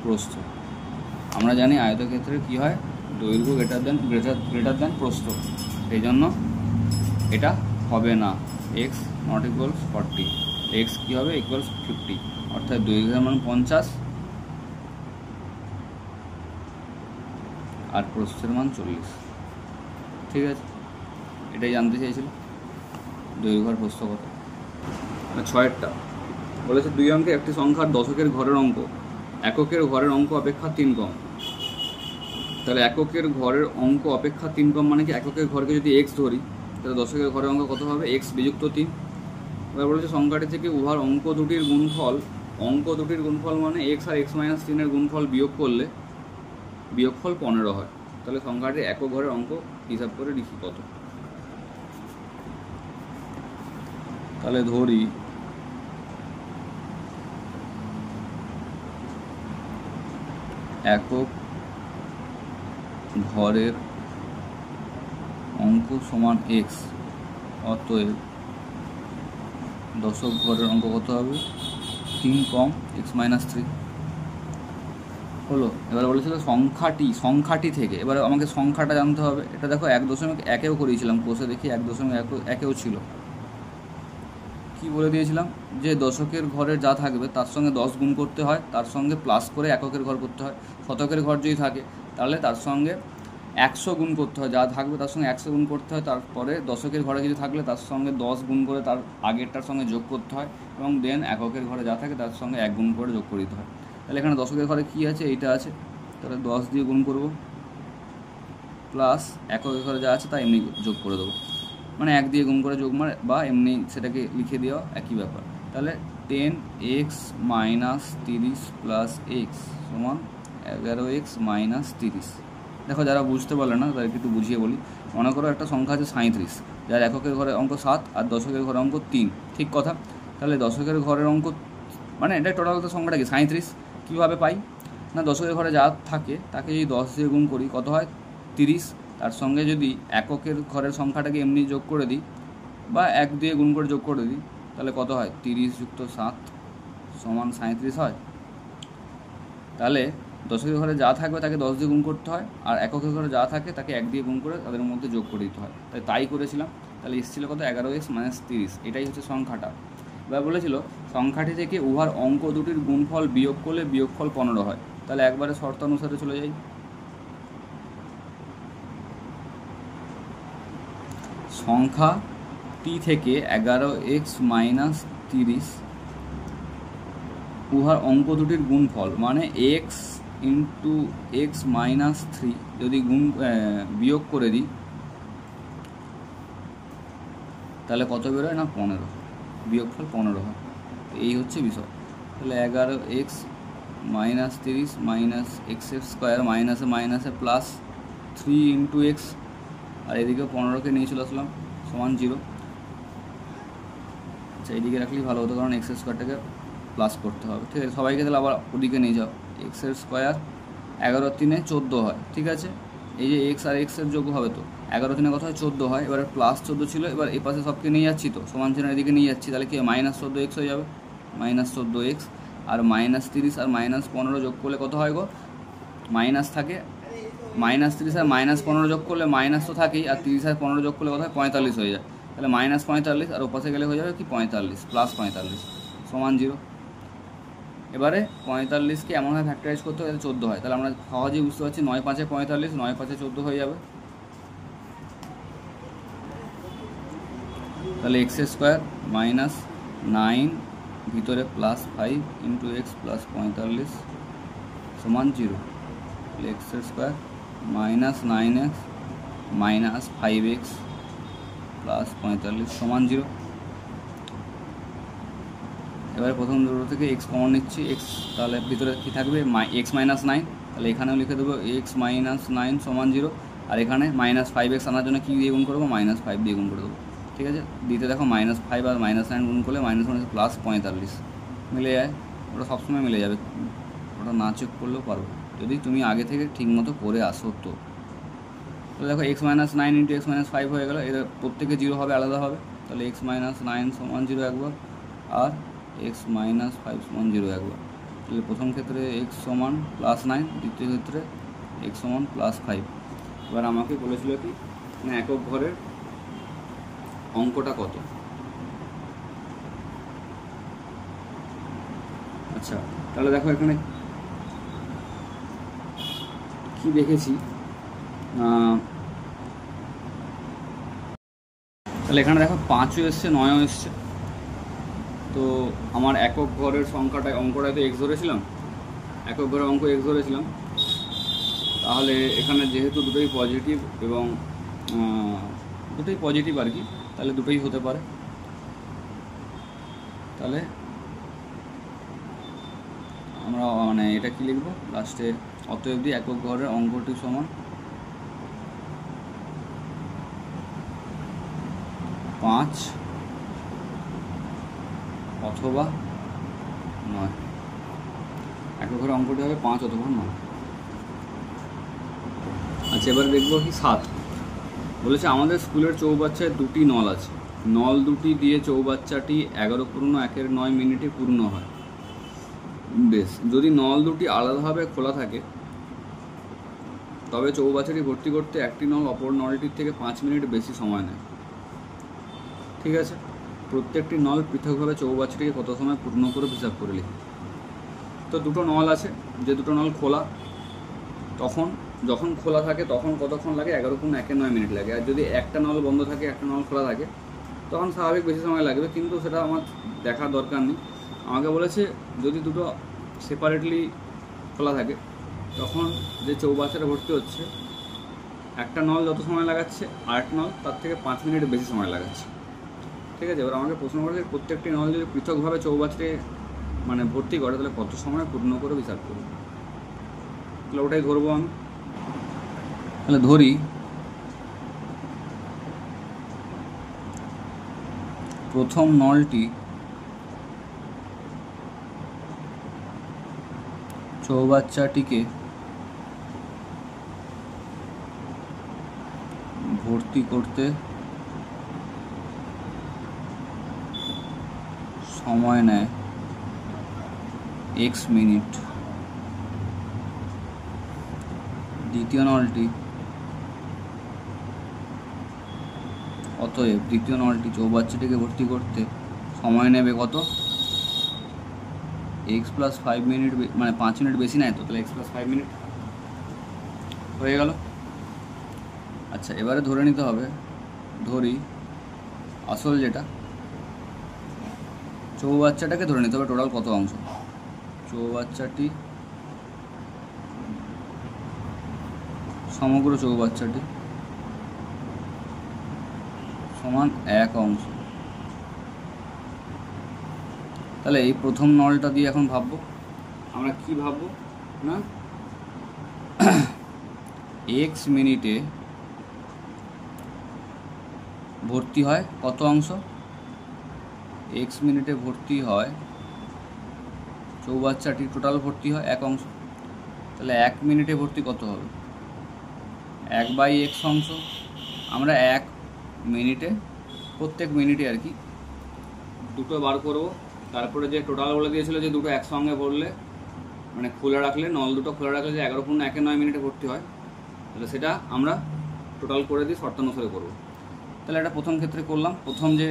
Speaker 1: প্রস্থ। আমরা জানি আয়তক্ষেত্রে কি হয়, দৈর্ঘ্য গ্রেটার দেন প্রস্থ, সেই জন্য এটা হবে না। এক্স নট ইকুয়ালস 40, এক্স কী হবে ইকুয়ালস 50, অর্থাৎ দৈর্ঘ্যের মান 50 আর প্রস্থের মান 40। ঠিক আছে, এটাই জানতে চাইছিল, দৈর্ঘ্য আর প্রস্থ কত। 6টা বলেছে 2 অঙ্কের একটি সংখ্যার দশকের ঘরের অঙ্ক এককের ঘরের অঙ্ক অপেক্ষা 3 কম। তাহলে এককের ঘরের অঙ্ক অপেক্ষা 3 কম মানে কি, এককের ঘরকে যদি এক্স ধরি তাহলে দশকের ঘরের অঙ্ক কত হবে, এক্স বিযুক্ত 3। এবার বলেছে সংখ্যাটি থেকে উহার অঙ্ক দুটির গুণফল মানে এক্স আর এক্স মাইনাস 3 এর গুণফল বিয়োগ করলে বিয়োগফল 15 হয়। তাহলে সংখ্যাটি একক ঘরের অঙ্ক হিসাব করে লিখি কত। তাহলে ধরি একক ঘরের অঙ্ক সমান এক্স, অতএব দশক ঘরের অঙ্ক কত হবে 3 কম এক্স মাইনাস 3। হলো, এবার বলেছিল সংখ্যাটি থেকে, এবার আমাকে সংখ্যাটা জানতে হবে। এটা দেখো 1.1-এও করিয়েছিলাম, কোষে দেখি 1.1-এও ছিল। কি বলে দিয়েছিলাম যে দশকের ঘরের যা থাকবে তার সঙ্গে 10 গুণ করতে হয়, তার সঙ্গে প্লাস করে এককের ঘর করতে হয়। শতকের ঘর যদি থাকে তাহলে তার সঙ্গে 100 গুণ করতে হয়, যা থাকবে তার সঙ্গে 100 গুণ করতে হয়। তারপরে দশকের ঘরে যদি থাকলে তার সঙ্গে 10 গুণ করে তার আগেরটার সঙ্গে যোগ করতে হয়, এবং দেন এককের ঘরে যা থাকে তার সঙ্গে 1 গুণ করে যোগ করে দিতে হয়। তাহলে এখানে দশকের ঘরে কী আছে, এইটা আছে, তাহলে 10 দিয়ে গুণ করব, প্লাস এককের ঘরে যা আছে তা এমনি যোগ করে দেবো, মানে 1 দিয়ে গুণ করে যোগ মারে বা এমনি সেটাকে লিখে দেওয়া একই ব্যাপার। তাহলে 10x মাইনাস 30 প্লাস এক্স সমান 11x মাইনাস 30। দেখো যারা বুঝতে পারলে না তাদেরকে একটু বুঝিয়ে বলি। মনে করো একটা সংখ্যা আছে 37, যার এককের ঘরের অঙ্ক 7 আর দশকের ঘরের অঙ্ক 3, ঠিক কথা। তাহলে দশকের ঘরের অঙ্ক মানে এটা টোটাল তো সংখ্যাটা কি 37, কীভাবে পাই না, দশকের ঘরে যা থাকে তাকে যদি 10 দিয়ে গুণ করি কত হয় 30, তার সঙ্গে যদি এককের ঘরের সংখ্যাটাকে এমনি যোগ করে দিই বা 1 দিয়ে গুণ করে যোগ করে দিই, তাহলে কত হয় 30 যুক্ত 7 সমান 37 হয়। তাহলে দশকের ঘরে যা থাকবে তাকে 10 দিয়ে গুণ করতে হয়, আর এককের ঘরে যা থাকে তাকে 1 দিয়ে গুণ করে তাদের মধ্যে যোগ করে দিতে হয়। তাই করেছিলাম। তাহলে এসেছিল কত 11x মাইনাস 30, এটাই হচ্ছে সংখ্যাটা। এবার বলেছিল সংখ্যাটি থেকে উহার অঙ্ক দুটির গুণফল বিয়োগ করলে বিয়োগফল 15 হয়। তাহলে একবারে শর্ত অনুসারে চলে যাই। সংখ্যাটি থেকে 11x মাইনাস 30 উহার অঙ্ক দুটির গুণফল মানে এক্স ইন্টু এক্স মাইনাস 3 যদি বিয়োগ করে দিই তাহলে কত বেরোয় না 15, বিয়োগফল 15 হয়। এই হচ্ছে বিষয়। তাহলে 11x মাইনাস 30 মাইনাস এক্সের স্কোয়ার মাইনাসে মাইনাসে প্লাস 3 ইন্টু এক্স, আর এদিকে 15কে নিয়ে চলে আসলাম সমান 0। আচ্ছা এইদিকে রাখলেই ভালো হতো, কারণ এক্সের স্কোয়ারটাকে প্লাস করতে হবে। ঠিক আছে, সবাইকে তাহলে আবার ওদিকে নিয়ে যাও। এক্সের স্কোয়ার 11 × 3 = 14 হয়, ঠিক আছে। এই যে এক্স আর এক্সের যোগ হবে তো 11 3 কত হয় 14 হয়, এবার প্লাস 14 ছিল, এবার এই পাশে সবকে নিয়ে যাচ্ছি তো সমান চিহ্ন এদিকে নিয়ে যাচ্ছি, তাহলে কি -14x হয়ে যাবে, -14x আর -30 আর -15 যোগ করলে কত হয় গো, মাইনাস থাকে, -30 আর -15 যোগ করলে মাইনাস তো থাকেই, আর 30 আর 15 যোগ করলে কত হয় 45 হয়ে যায়, তাহলে -45 আর ওপাশে গেলে হয়ে যাবে কি 45 +45 সমান 0। এবারে 45কে এমনভাবে ফ্যাক্টরাইজ করতে হবে যাতে 14 হয়, তাহলে আমরা সহজেই বুঝতে পারছি 9 5 45, 9 5 14 হয়ে যাবে, তাহলে x² -9 ভিতরে +5 × x + 45 সমান 0, তাহলে x² -9x -5x + 45 সমান 0। এবারে প্রথম দুটো থেকে x কমন নিচ্ছি, x তাহলে ভিতরে কী থাকবে x -9, তাহলে এখানেও লিখে দেবো x -9 সমান 0, আর এখানে -5x আনার জন্য কী দিয়ে গুণ করবো, -5 দিয়ে গুণ করে দেবো, ঠিক আছে। দিতে দেখো -5 আর -9 গুণ করলে -45 মিলে যায়, ওটা সবসময় মিলে যাবে, ওটা না চেক করলেও পারবো যদি তুমি আগে থেকে ঠিক মতো করে আসো তো। তাহলে দেখো x -9 × x -5 হয়ে গেলো, এদের প্রত্যেকে 0 হবে, আলাদা হবে, তাহলে x -9 সমান 0 একবার, আর x -5 সমান 0 একবার, তাহলে প্রথম ক্ষেত্রে x সমান +9, দ্বিতীয় ক্ষেত্রে x সমান +5। এবার আমাকে বলেছিল কি না একক ঘরের অঙ্কটা কত, আচ্ছা তাহলে দেখো এখানে কি দেখেছি, তাহলে এখানে দেখো 5ও এসছে 9ও এসছে, তো আমার একক ঘরের সংখ্যাটায় অঙ্কটায় তো x ধরেছিলাম, একক ঘরের অঙ্ক x ধরেছিলাম, তাহলে এখানে যেহেতু দুটোই পজিটিভ এবং দুটোই পজিটিভ আর কি, তাহলে দুটোই হতে পারে, তাহলে আমরা মানে এটা কি লিখবো লাস্টে, অতএব একক ঘরের অঙ্কটি সমান 5 অথবা 9, একক ঘরের অঙ্কটি হবে 5 অথবা 9। আচ্ছা এবার দেখবো কি 7, বলেছে আমাদের স্কুলের চৌবাচ্চায় 2টি নল আছে, নল দুটি দিয়ে চৌবাচ্চাটি 11 পূর্ণ 1/9 মিনিটে পূর্ণ হয়, বেশ যদি নল দুটি আলাদাভাবে খোলা থাকে তবে চৌবাচ্চাটি ভর্তি করতে একটি নল অপর নলটির থেকে 5 মিনিট বেশি সময় নেয়, ঠিক আছে। প্রত্যেকটি নল পৃথকভাবে চৌবাচ্চাটিকে কত সময় পূর্ণ করে হিসাব করে লিখি। তো দুটো নল আছে, যে দুটো নল খোলা, তখন যখন খোলা থাকে তখন কতক্ষণ লাগে, 11 × 1/9 মিনিট লাগে, আর যদি একটা নল বন্ধ থাকে একটা নল খোলা থাকে তখন স্বাভাবিক বেশি সময় লাগবে, কিন্তু সেটা আমার দেখার দরকার নেই। আমাকে বলেছে যদি দুটো সেপারেটলি খোলা থাকে তখন যে চৌবাচ্চাটা ভর্তি হচ্ছে একটা নল যত সময় লাগাচ্ছে আরেকটা নল তার থেকে 5 মিনিট বেশি সময় লাগাচ্ছে, ঠিক আছে। এবার আমাকে প্রশ্ন করেছে প্রত্যেকটি নল যদি পৃথকভাবে চৌবাচ্চাটি মানে ভর্তি করে তাহলে কত সময় পূর্ণ করে হিসাব করবো, তাহলে ওটাই ধরবো আমি। তাহলে ধরি প্রথম নলটি চৌবাচ্চাটিকে ভর্তি করতে সময় নেয় x মিনিট, দ্বিতীয় নলটি অতএব দ্বিতীয় নলটি চৌবাচ্চাটিকে ভর্তি করতে সময় নেবে কত, x + 5 মিনিট, মানে 5 মিনিট বেশি নেয় তো, তাহলে x + 5 মিনিট হয়ে গেল। আচ্ছা এবারে ধরে নিতে হবে, ধরি আসল যেটা চৌবাচ্চাটাকে ধরে নিতে হবে টোটাল কত অংশ, চৌবাচ্চাটি সমগ্র চৌবাচ্চাটি সমান 1 অংশ, তাহলে এই প্রথম নলটা দিয়ে এখন ভাববো আমরা কি ভাববো না x মিনিটে ভর্তি হয় কত অংশ, x মিনিটে ভর্তি হয় চৌবাচ্চাটি টোটাল ভর্তি হয় 1 অংশ, তাহলে 1 মিনিটে ভর্তি কত হবে, 1/x অংশ আমরা 1 মিনিটে, প্রত্যেক মিনিটে আর কি দুটো বার করব। তারপরে যে টোটাল বলে দিয়েছিল যে দুটো একসঙ্গে ভরলে মানে খোলা রাখলে, নল দুটো খোলা রাখলে যে 11.1 মিনিটে ভর্তি হয়, তাহলে সেটা আমরা টোটাল করে দিই, শর্তানুসারে করব। তাহলে এটা প্রথম ক্ষেত্রে করলাম, প্রথম যে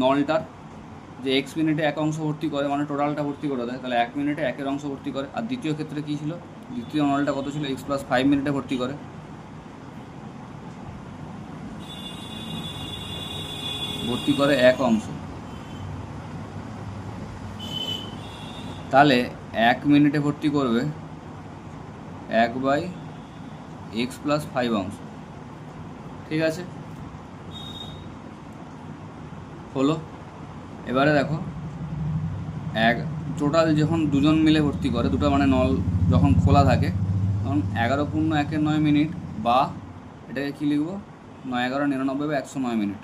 Speaker 1: নলটার যে x মিনিটে 1 অংশ ভর্তি করে মানে টোটালটা ভর্তি করে দেয়, তাহলে 1 মিনিটে 1 অংশ ভর্তি করে। আর দ্বিতীয় ক্ষেত্রে কী ছিল, দ্বিতীয় নলটা কত ছিল, x + 5 মিনিটে ভর্তি করে, ভর্তি করে 1 অংশ। তাহলে 1 মিনিটে ভর্তি করবে 1/x + 5 অংশ। ঠিক আছে, হলো। এবারে দেখো টোটাল যখন দুজন মিলে ভর্তি করে, দুটো মানে নল যখন খোলা থাকে তখন 11.1 মিনিট, বা এটাকে কী লিখব, 9 11 99 বা 109 মিনিট।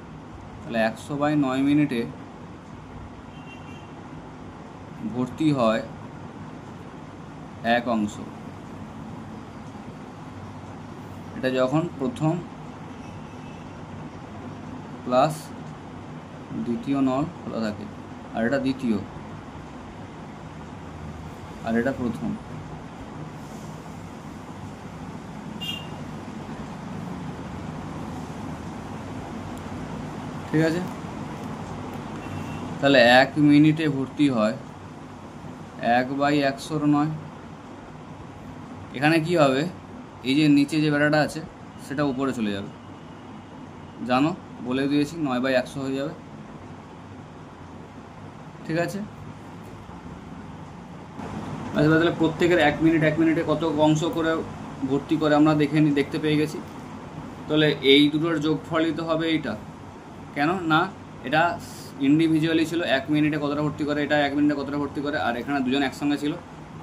Speaker 1: তাহলে 100/9 মিনিটে ভর্তি হয় 1 অংশ। এটা যখন প্রথম প্লাস দ্বিতীয় নল খোলা থাকে, আর এটা দ্বিতীয় আর এটা প্রথম। ঠিক আছে, তাহলে 1 মিনিটে ভর্তি হয় 1/109। এখানে কি হবে, এই যে নিচে যে বেড়াটা আছে সেটা উপরে চলে যাবে, জানো বলে দিয়েছি 9/100 হয়ে যাবে। ঠিক আছে, আচ্ছা তাহলে প্রত্যেকের 1 মিনিটে কত অংশ করে ভর্তি করে আমরা দেখতে পেয়ে গেছি। তাহলে এই দুটোর যোগফলই তো হবে এইটা, কেন না এটা ইন্ডিভিজুয়ালি ছিল 1 মিনিটে কতটা ভর্তি করে, এটা 1 মিনিটে কতটা ভর্তি করে, আর এখানে দুজন একসঙ্গে ছিল,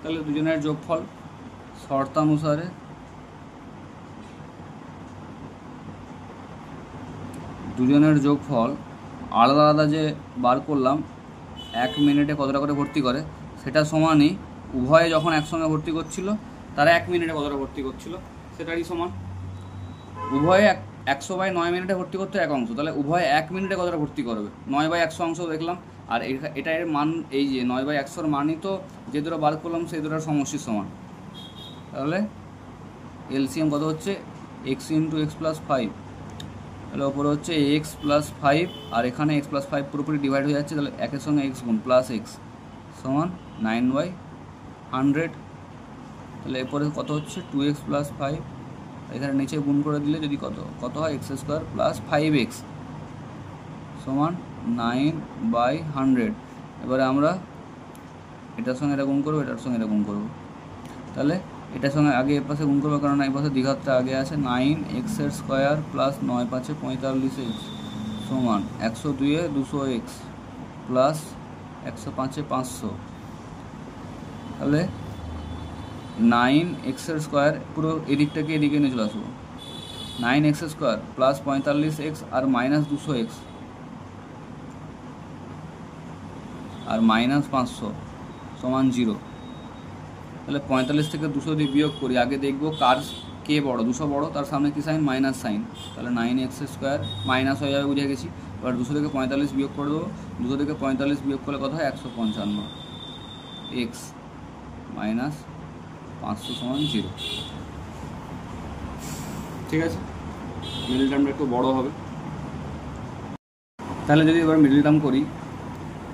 Speaker 1: তাহলে দুজনের যোগফল শর্তানুসারে দুজনের যোগফল আলাদা আলাদা যে বার করলাম 1 মিনিটে কতটা করে ভর্তি করে, সেটা সমানই উভয়ে যখন একসঙ্গে ভর্তি করছিল তারা 1 মিনিটে কতটা ভর্তি করছিল সেটারই সমান। উভয়ে 100/9 মিনিটে ভর্তি করতে 1 অংশ, তাহলে উভয়ে 1 মিনিটে কতটা ভর্তি করবে, 9/100 অংশ দেখলাম। আর এটা এর মান, এই যে 9/100 মানই তো যে দুটো বার করলাম সেই দুটোর সমষ্টির সমান। তাহলে এলসিএম কত হচ্ছে, x × x + 5, তাহলে ওপরে হচ্ছে x + 5, আর এখানে x + 5 পুরোপুরি ডিভাইড হয়ে যাচ্ছে, তাহলে একের সঙ্গে x গুণ +x সমান 9/100। তাহলে এরপরে কত হচ্ছে 2x + 5, এখানে নিচে গুণ করে দিলে যদি কত হয় x² + 5x সমান 9/100। এবারে আমরা এটার সঙ্গে এটা গুণ করবো, এটার সঙ্গে এটা গুণ করবো, তাহলে এটার সঙ্গে আগে এর পাশে গুণ করবো, কারণ এই পাশে দ্বিঘাতটা আগে আছে। 9x² + 9 × 5 = 45x সমান 102 × 200x প্লাস 105 × 500। তাহলে 9x² পুরো এদিকটাকে এদিকে নিয়ে চলে আসবো, 9x² + 45x আর -200x আর -500 সমান 0। তাহলে 45 থেকে 200 দিয়ে বিয়োগ করি, আগে দেখবো কার কে বড়, 200 বড়, তার সামনে কি সাইন, মাইনাস সাইন। তাহলে 9x² মাইনাস হয়ে যাবে, বুঝে গেছি। এবার 200 থেকে 45 বিয়োগ করে দেবো, 200 থেকে 45 বিয়োগ করলে কত হয় 155, x -500 সমান 0। ঠিক আছে, মিডল টার্মটা একটু বড় হবে। তাহলে যদি এবার মিডল টার্ম করি,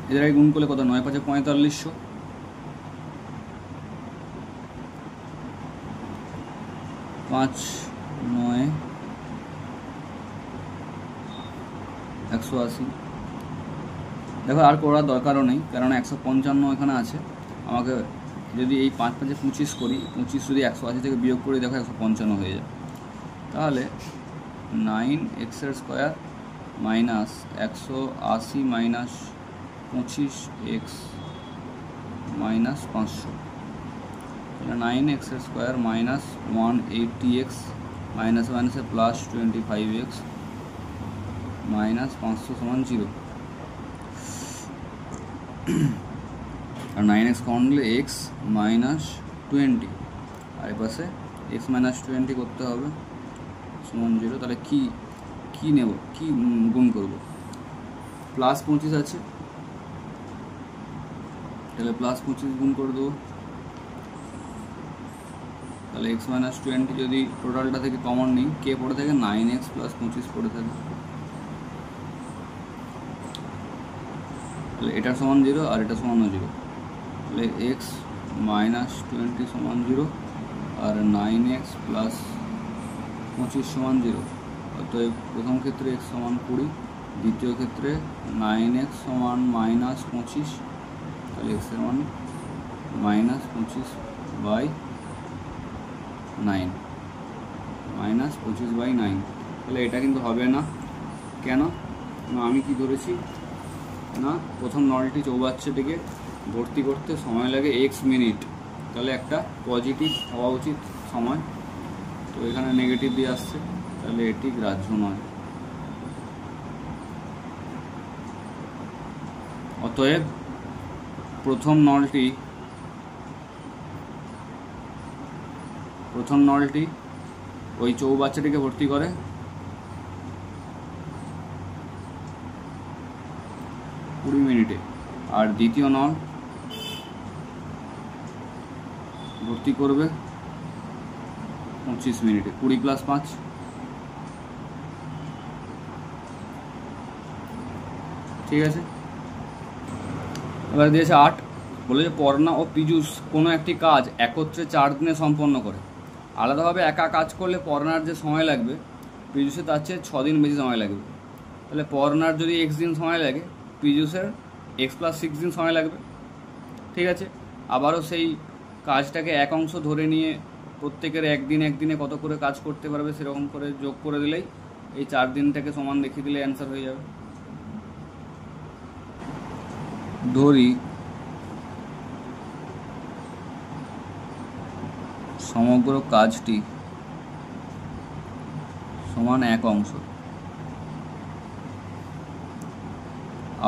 Speaker 1: এদের আগে গুণ করলে কত, 9 × 5 = 4500, 5 9 180। দেখো আর করার দরকারও নেই, কারণ 155 এখানে আছে। আমাকে যদি এই 5 × 5 = 25 করি, 25 যদি 180 থেকে বিয়োগ করি, দেখো 155 হয়ে যায়। তাহলে 9x² - 180 - 25x - 500, তাহলে 9x² - 180x -25x -500 সমান 0। আর 9x কমন নিলে x - 20, আর এ পাশে x - 20 করতে হবে, সমান 0। তাহলে কি নেব, কি গুণ করব? প্লাস 25 আছে, তাহলে প্লাস 25 গুণ করে দেবো। তাহলে x মাইনাস 20 যদি টোটালটা থেকে কমন নিই, কে পড়ে থাকে 9x প্লাস 25 পড়ে থাকে। তাহলে এটা সমান 0 আর এটা সমান 0। তাহলে x মাইনাস 20 সমান 0 আর 9x প্লাস 25 সমান 0। অতএব প্রথম ক্ষেত্রে x সমান 20, দ্বিতীয় ক্ষেত্রে 9x সমান মাইনাস 25। তাহলে x এর মান মাইনাস 25/9, মাইনাস 25/9। তাহলে এটা কিন্তু হবে না। কেন না, আমি কি ধরেছি না, প্রথম নলটি চৌবাচ্চাটিকে ভর্তি করতে সময় লাগে x মিনিট, তাহলে একটা পজিটিভ হওয়া উচিত সময়, তো এখানে নেগেটিভ দিয়ে আসছে, তাহলে এটি গ্রাহ্য নয়। অতএব প্রথম নলটি ওই চৌবাচ্চাটিকে ভর্তি করে 20 মিনিটে, আর দ্বিতীয় নল ভর্তি করবে 25 মিনিটে। 20 প্লাস 5, ঠিক আছে। এবার দিয়েছে 8, বলেছে পর্ণা ও পীযূষ কোনো একটি কাজ একত্রে 4 দিনে সম্পন্ন করে। আলাদাভাবে একা কাজ করলে পর্ণার যে সময় লাগবে পীযূষের তার চেয়ে 6 দিন বেশি সময় লাগবে। তাহলে পর্ণার যদি x দিন সময় লাগে, পীযূষের x প্লাস 6 দিন সময় লাগবে, ঠিক আছে। আবারও সেই কাজটাকে এক অংশ ধরে নিয়ে প্রত্যেকের একদিনে কত করে কাজ করতে পারবে সেরকম করে যোগ করে দিলেই এই 4 দিনটাকে সমান দেখিয়ে দিলে অ্যান্সার হয়ে যাবে। ধরি সমগ্র কাজটি সমান এক অংশ।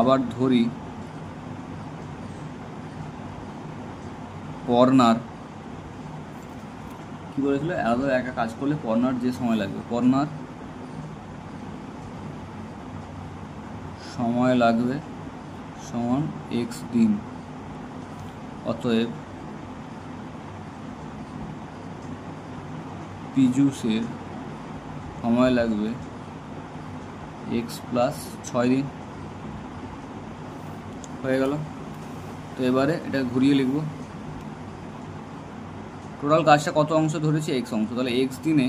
Speaker 1: আবার ধরি পর্ণার কি বলেছিল, আলাদা একা কাজ করলে পর্ণার যে সময় লাগবে, পর্ণার সময় লাগবে সমান x দিন। অতএব পীযূষের সময় লাগবে x প্লাস 6 দিন। হয়ে গেল। তো এবারে এটা ঘুরিয়ে লিখব, টোটাল কাজটা কত অংশ ধরেছি, x অংশ। তাহলে x দিনে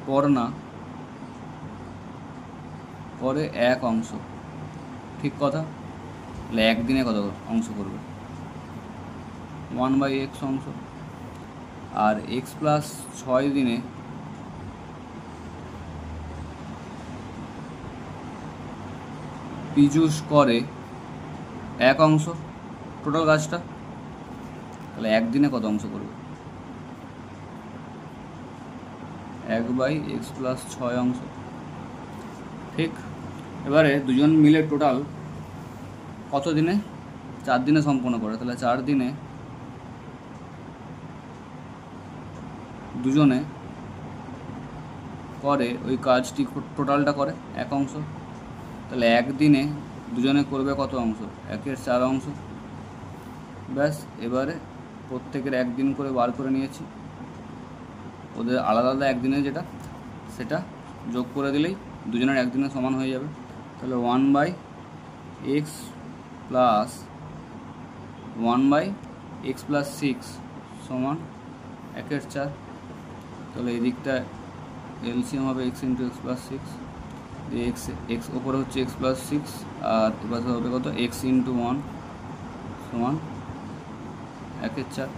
Speaker 1: পর্ণা করে 1 অংশ, ঠিক কথা। তাহলে একদিনে কত অংশ করবে, 1/x অংশ। আর x প্লাস 6 দিনে পীযূষ করে 1 অংশ টোটাল কাজটা, তাহলে একদিনে কত অংশ করবে, 1/x প্লাস 6 অংশ, ঠিক। এবারে দুজন মিলে টোটাল কত দিনে, 4 দিনে সম্পন্ন করে। তাহলে 4 দিনে দুজনে করে ওই কাজটি টোটালটা করে 1 অংশ। তাহলে একদিনে দুজনে করবে কত অংশ, 1/4 অংশ। ব্যাস, এবারে প্রত্যেকের একদিন করে বার করে নিয়েছি, ওদের আলাদা আলাদা একদিনে যেটা সেটা যোগ করে দিলেই দুজনের একদিনে সমান হয়ে যাবে। তাহলে 1/x প্লাস 1/x প্লাস 6 সমান 1/4। তাহলে এই দিকটা এলসিএম হবে x ইন্টু এক্স প্লাস 6, দিয়ে এক্স ওপরে হচ্ছে x প্লাস 6 আর এবার হবে কত x ইন্টু 1 সমান 1/4।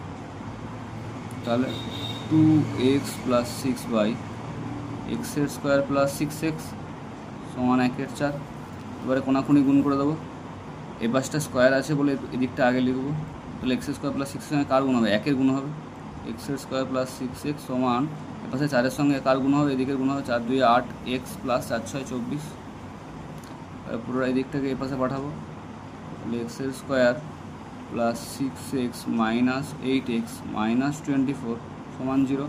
Speaker 1: তাহলে 2x প্লাস 6/x এর স্কোয়ার প্লাস 6x সমান 1/4। এবারে কোনাকুনি গুণ করে দেবো, এ পাশটা স্কোয়ার আছে বলে এদিকটা আগে লিখবো। তাহলে x স্কোয়ার প্লাস 6 এর সঙ্গে কার গুণ হবে, 1 এর গুণ হবে, x এর স্কোয়ার প্লাস 6x সমান এপাশে 4 এর সঙ্গে কার গুণ হবে, এদিকের গুণ হবে, 4 2 8, x প্লাস 4 6 24। পুরো এই দিকটাকে এ পাশে পাঠাবো, তাহলে x এর square plus 6x minus 8x minus 24 সমান 0।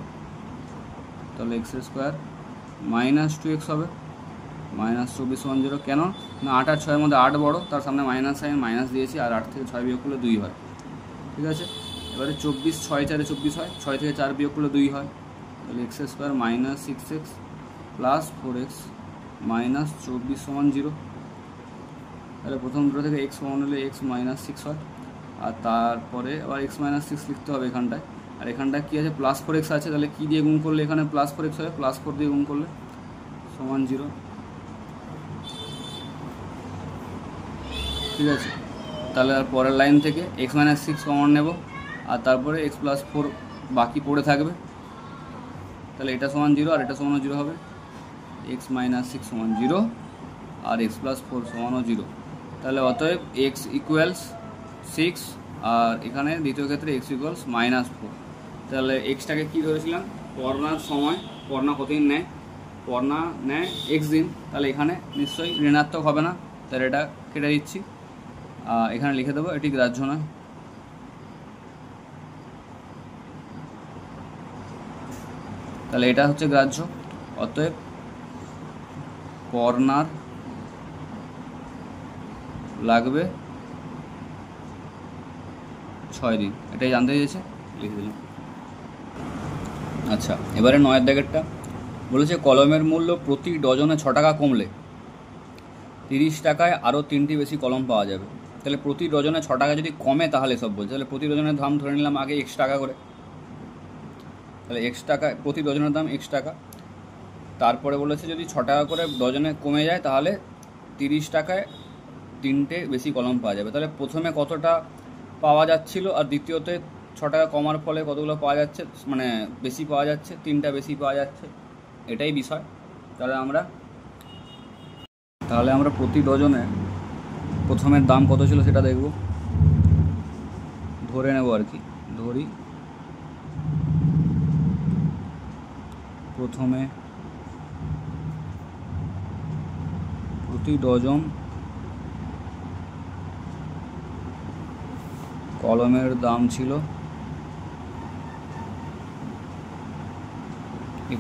Speaker 1: তাহলে এক্সের স্কোয়ার মাইনাস 2x হবে, মাইনাস 24 সমান 0। কেন না 8 আর 6-এর মধ্যে 8 বড়, তার সামনে মাইনাস সাইন মাইনাস দিয়েছি, আর 8 থেকে 6 বিয়োগ করলে 2 হয়। ঠিক আছে, এবারে 24 6 4 24 হয়, 6 থেকে 4 বিয়োগ করলে 2 হয়, তাহলে x square minus 6x plus 4x minus 24 সমান 0। তাহলে প্রথম দুটো থেকে এক্স সমান হলে এক্স মাইনাস 6 হয়, আর তারপরে আবার এক্স মাইনাস 6 লিখতে হবে এখানটায়, আর এখানটায় কী আছে প্লাস 4x আছে, তাহলে কী দিয়ে গুণ করলে এখানে প্লাস 4x হবে, প্লাস 4 দিয়ে গুণ করলে সমান 0। ঠিক আছে, তাহলে আর পরের লাইন থেকে এক্স মাইনাস 6 কমন নেব, আর তারপরে এক্স প্লাস 4 বাকি পড়ে থাকবে, তাহলে এটা সমান 0 আর এটা সমানও 0 হবে, এক্স মাইনাস 6 সমান 0 আর এক্স প্লাস 4 সমানও 0। তাহলে অতএব এক্স ইকুয়ালস 6, আর এখানে দ্বিতীয় ক্ষেত্রে এক্স ইকুয়ালস মাইনাস 4। তাহলে এক্সটাকে কী ধরেছিলাম, পড়নার সময়, পড়না কতদিন নেয়, পড়না নেয় এক্স দিন, তাহলে এখানে নিশ্চয়ই ঋণাত্মক হবে না, তাহলে এটা কেটে দিচ্ছি, এখানে লিখে দেবো এটি গ্রাহ্য নয়। তাহলে এটা হচ্ছে গ্রাহ্য, অতএব পড়নার লাগবে 6 দিন, এটাই জানতে চেয়েছে, লিখে দিলাম। আচ্ছা, এবারে 9-এর দাগেরটা বলেছে কলমের মূল্য প্রতি ডজনে 6 টাকা কমলে 30 টাকায় আরও 3টি বেশি কলম পাওয়া যাবে। তাহলে প্রতি ডজনে 6 টাকা যদি কমে তাহলে সব বলছে, তাহলে প্রতি ডজনের দাম ধরে নিলাম আগে x টাকা করে, তাহলে x টাকা প্রতি ডজনের দাম x টাকা, তারপরে বলেছে যদি 6 টাকা করে ডজনে কমে যায় তাহলে 30 টাকায় 3টে বেশি কলম পাওয়া যাবে। তাহলে প্রথমে কতটা পাওয়া যাচ্ছিল আর দ্বিতীয়তে 6 টাকা কমার ফলে কতগুলো পাওয়া যাচ্ছে, মানে বেশি পাওয়া যাচ্ছে, 3টা বেশি পাওয়া যাচ্ছে, এটাই বিষয়। তাহলে আমরা প্রতি ডজনে প্রথমের দাম কত ছিল সেটা দেখব, ধরে নেব আর কি, ধরি প্রথমে প্রতি ডজন কলমের দাম ছিল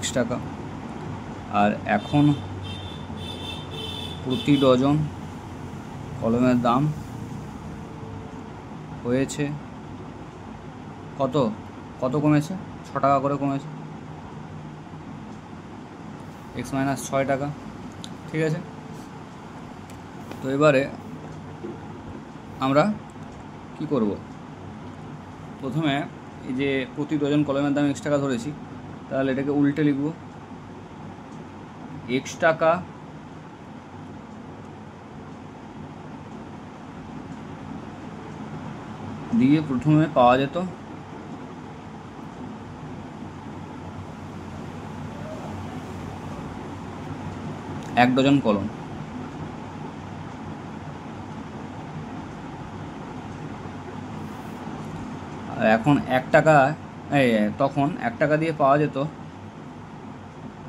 Speaker 1: x টাকা, আর এখন প্রতি ডজন কলমের দাম হয়েছে কত কমেছে, 6 টাকা করে কমেছে, x মাইনাস 6 টাকা। ঠিক আছে, তো এবারে আমরা কি করব, প্রথমে এই যে প্রতি ডজন কলমের দাম x টাকা ধরেছি, তাহলে এটাকে উল্টে লিখব, x টাকা দিয়ে প্রথমে পাওয়া যেত 1 ডজন কলম, আর এখন 1 টাকা তখন 1 টাকা দিয়ে পাওয়া যেত,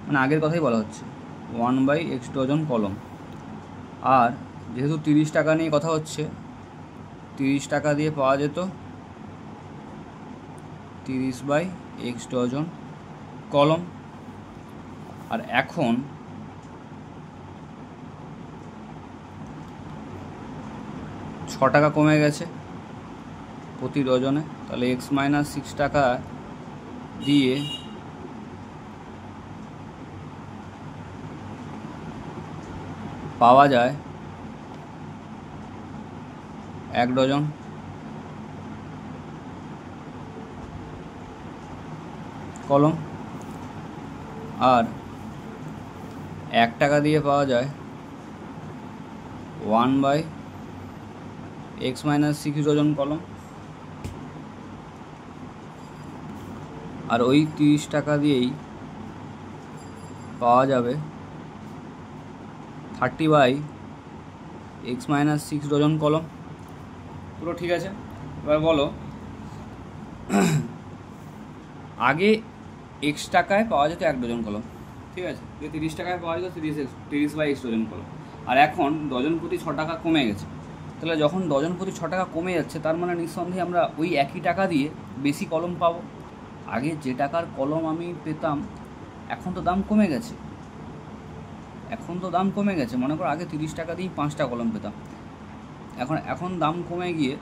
Speaker 1: মানে আগের কথাই বলা হচ্ছে 1/x ডজন কলম, আর যেহেতু 30 টাকা নিয়ে কথা হচ্ছে 30 টাকা দিয়ে পাওয়া যেত 30/x ডজন কলম। আর এখন ছ টাকা কমে গেছে প্রতি ডজনে, তাহলে x মাইনাস 6 টাকা দিয়ে পাওয়া যায় 1 ডজন কলম, আর 1 টাকা দিয়ে পাওয়া যায় 1/x মাইনাস 6 ডজন কলম, আর ওই 30 টাকা দিয়েই পাওয়া যাবে 30/x মাইনাস 6 ডজন কলম। পুরো ঠিক আছে। এবার বলো, আগে x টাকায় পাওয়া যেত 1 ডজন কলম, ঠিক আছে, 30 টাকায় পাওয়া যেত 30/x ডজন কলম, আর এখন ডজন প্রতি 6 টাকা কমে গেছে। তাহলে যখন ডজন প্রতি 6 টাকা কমে যাচ্ছে তার মানে নিঃসন্দেহে আমরা ওই একই টাকা দিয়ে বেশি কলম পাবো। আগে যে টাকার কলম আমি পেতাম
Speaker 2: এখন তো দাম কমে গেছে, মনে করো আগে 30 টাকা দিয়েই 5টা কলম পেতাম, এখন দাম কমে গিয়ে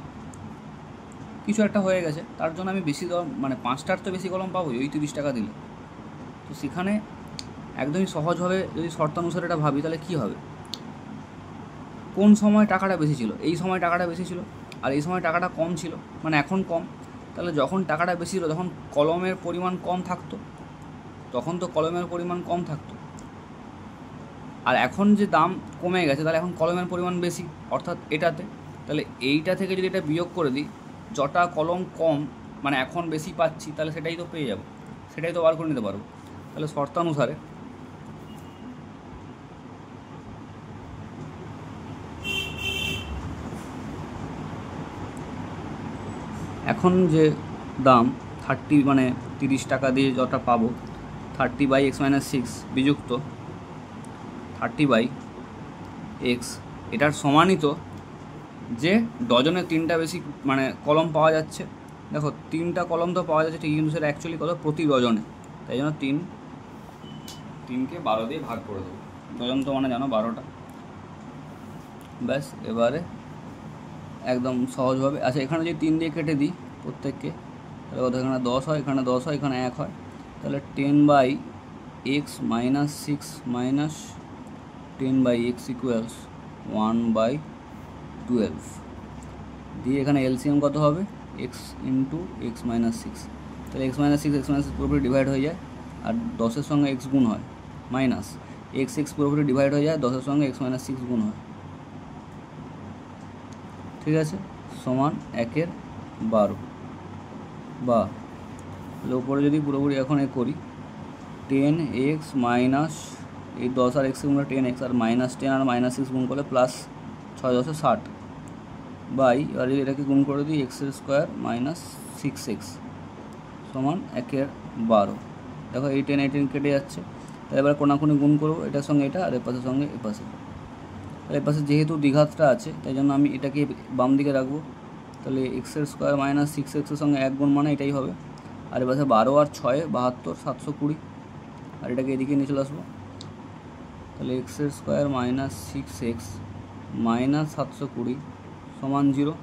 Speaker 2: কিছু একটা হয়ে গেছে, তার জন্য আমি বেশি মানে 5টার তো বেশি কলম পাবোই ওই 30 টাকা দিলে। তো সেখানে একদমই সহজভাবে যদি শর্তানুসারে এটা ভাবি তাহলে কী হবে, কোন সময় টাকাটা বেশি ছিল, এই সময় টাকাটা বেশি ছিল আর এই সময় টাকাটা কম ছিল, মানে এখন কম, তাহলে যখন টাকাটা বেশি ছিল তখন কলমের পরিমাণ কম থাকতো, আর এখন যে দাম কমে গেছে তাহলে এখন কলমের পরিমাণ বেশি, অর্থাৎ এটাতে, তাহলে এইটা থেকে যদি এটা বিয়োগ করে দিই, যটা কলম কম মানে এখন বেশি পাচ্ছি তাহলে সেটাই তো পেয়ে যাব, সেটাই তো বার করে নিতে পারবো। তাহলে শর্তানুসারে এখন যে দাম 30 মানে 30 টাকা দিয়ে যটা পাবো 30/x-6 বিযুক্ত 30/x, এটার সমানই তো যে ডজনে 3টা বেশি মানে কলম পাওয়া যাচ্ছে। দেখো 3টা কলম তো পাওয়া যাচ্ছে ঠিক, কিন্তু সেটা অ্যাকচুয়ালি কত প্রতি ডজনে, তাই জন্য 3কে 12 দিয়ে ভাগ করে দেবো, ডজন তো মানে জানো 12টা। ব্যাস এবারে একদম সহজভাবে, আচ্ছা এখানে যদি 3 দিয়ে কেটে দিই প্রত্যেককে তাহলে কত, এখানে 10 হয়, এখানে 10 হয়, এখানে 1 হয়, তাহলে 10/x-6 মাইনাস 10/x ইকুয়ালস 1/12 দিয়ে এখানে এলসিএম কত হবে x ইন্টু x-6, তাহলে x-6 পুরোপুরি ডিভাইড হয়ে যায় আর 10-এর সঙ্গে x গুণ হয়, মাইনাস x পুরোপুরি ডিভাইড হয়ে যায় 10-এর সঙ্গে x-6 গুণ হয়, ঠিক আছে, সমান 1/12 বা ওপরে যদি পুরোপুরি এখন করি 10x মাইনাস এই 10 আর x গুণ 10x আর -10 আর -6 গুণ করলে প্লাস 6×10=60 বাই, এবার যদি এটাকে গুণ করে দিই x² মাইনাস 6x সমান 1/12। দেখো এই 10 কেটে যাচ্ছে, তাহলে এবার কোনাকুনি গুণ করবো এটার সঙ্গে এটা আর এপাশের সঙ্গে এপাশে, তাহলে এপাশে যেহেতু দ্বিঘাতটা আছে তাই জন্য আমি এটাকে বাম দিকে রাখবো, তাহলে x² মাইনাস 6x সঙ্গে 1 গুণ মানে এটাই হবে, আর এপাশে 12 আর 6 72 720, আর এটাকে এদিকে নিয়ে চলে আসবো, তাহলে x² মাইনাস 6x মাইনাস 720 সমান 0,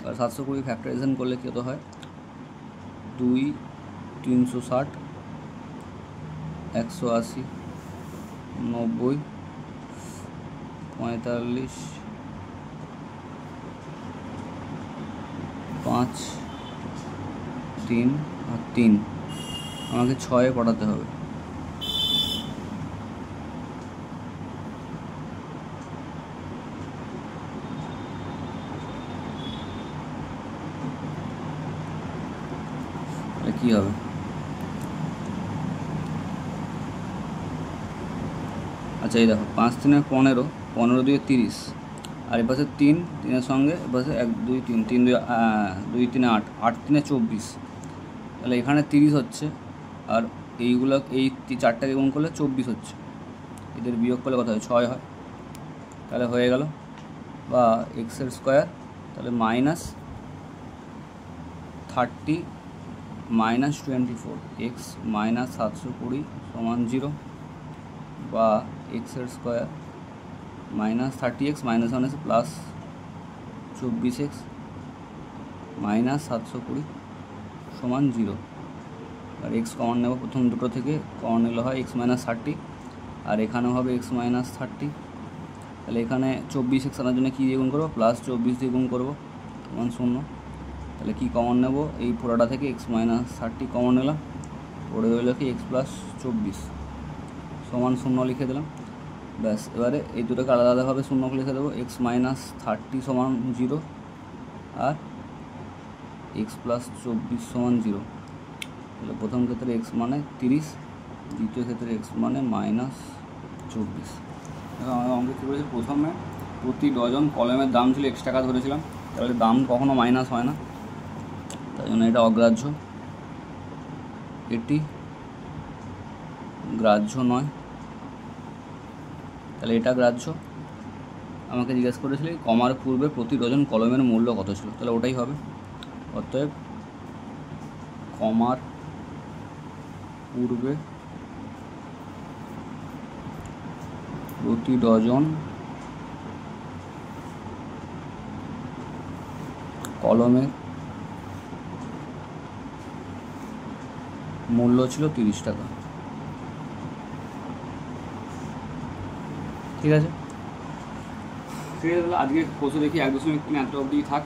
Speaker 2: আর 720 ফ্যাক্টরাইজেশন করলে কত হয় 2 360 180 90 45 5 3 আর 3, আমাকে 6 পড়াতে হবে। কি হবে, আচ্ছা এই দেখো 5 3 15, 15 2 30, আর এপাশে 3-3-এর সঙ্গে এপাশে 1 2 3 3 2 3 8 8 3 24, তাহলে এখানে 30 হচ্ছে আর এইগুলো এই 4টাকে গুণ করলে 24 হচ্ছে, এদের বিয়োগ করলে কত হয় 6 হয়, তাহলে হয়ে গেল, বা x² তাহলে মাইনাস 30 মাইনাস 24 x মাইনাস 720 সমান 0, বা x² minus 30x minus 1 plus 24x minus 720 সমান 0, আর x কমন নেব প্রথম দুটো থেকে, কমন নিলে হয় x মাইনাস 30 আর এখানেও হবে x মাইনাস 30, তাহলে এখানে 24x আনার জন্য কী দিয়ে গুণ করবো প্লাস 24 দিয়ে গুণ করবো সমান 0, তাহলে কি কমন নেব এই পুরোটা থেকে x মাইনাস 30 কমন নিলাম, পড়ে রইল কি x প্লাস 24 সমান 0 লিখে দিলাম। ব্যাস এবারে এই দুটোকে আলাদা আলাদাভাবে 0 লিখে দেবো, x মাইনাস 30 সমান 0 আর x প্লাস 24 সমান 0, তাহলে প্রথম ক্ষেত্রে x মানে 30, দ্বিতীয় ক্ষেত্রে x মানে মাইনাস 24। আমাদের অঙ্কে কী করেছি, প্রথমে প্রতি ডজন কলমের দাম ছিল x টাকা ধরেছিলাম, তাহলে দাম কখনো মাইনাস হয় না, তাই জন্য এটা অগ্রাহ্য, এটি গ্রাহ্য নয়, তাহলে এটা গ্রাহ্য। আমাকে জিজ্ঞেস করেছিল কমার পূর্বে প্রতি ডজন কলমের মূল্য কত ছিল, তাহলে ওটাই হবে, অতএব কমার পূর্বে প্রতি ডজন কলমের মূল্য ছিল 30 টাকা। ঠিক আছে,
Speaker 1: ঠিক আছে, তাহলে আজকে কোষে দেখি 1.3 এত অবধি থাক।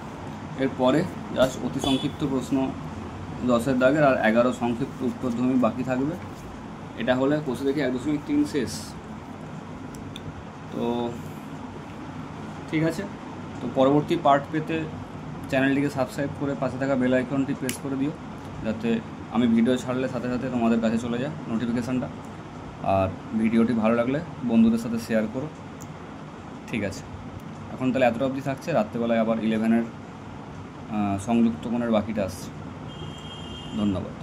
Speaker 2: এরপরে জাস্ট অতি সংক্ষিপ্ত প্রশ্ন 10-এর দাগের আর 11 সংক্ষিপ্ত উত্তরধ্বনি বাকি থাকবে।
Speaker 1: এটা হলে কোষে দেখি 1.3 শেষ। তো ঠিক আছে,
Speaker 2: তো পরবর্তী পার্ট পেতে চ্যানেলটিকে সাবস্ক্রাইব করে পাশে থাকা বেল আইকনটি প্রেস করে দিও, যাতে আমি ভিডিও ছাড়লে সাথে সাথে তোমাদের কাছে চলে যায় নোটিফিকেশানটা। আর ভিডিওটি ভালো লাগলে বন্ধুদের সাথে শেয়ার করো। ঠিক আছে, এখন তাহলে এতটা অবধি থাকছে। রাত্রেবেলায় আবার 11-এর সংযুক্ত কোণের বাকিটা আসছে। ধন্যবাদ।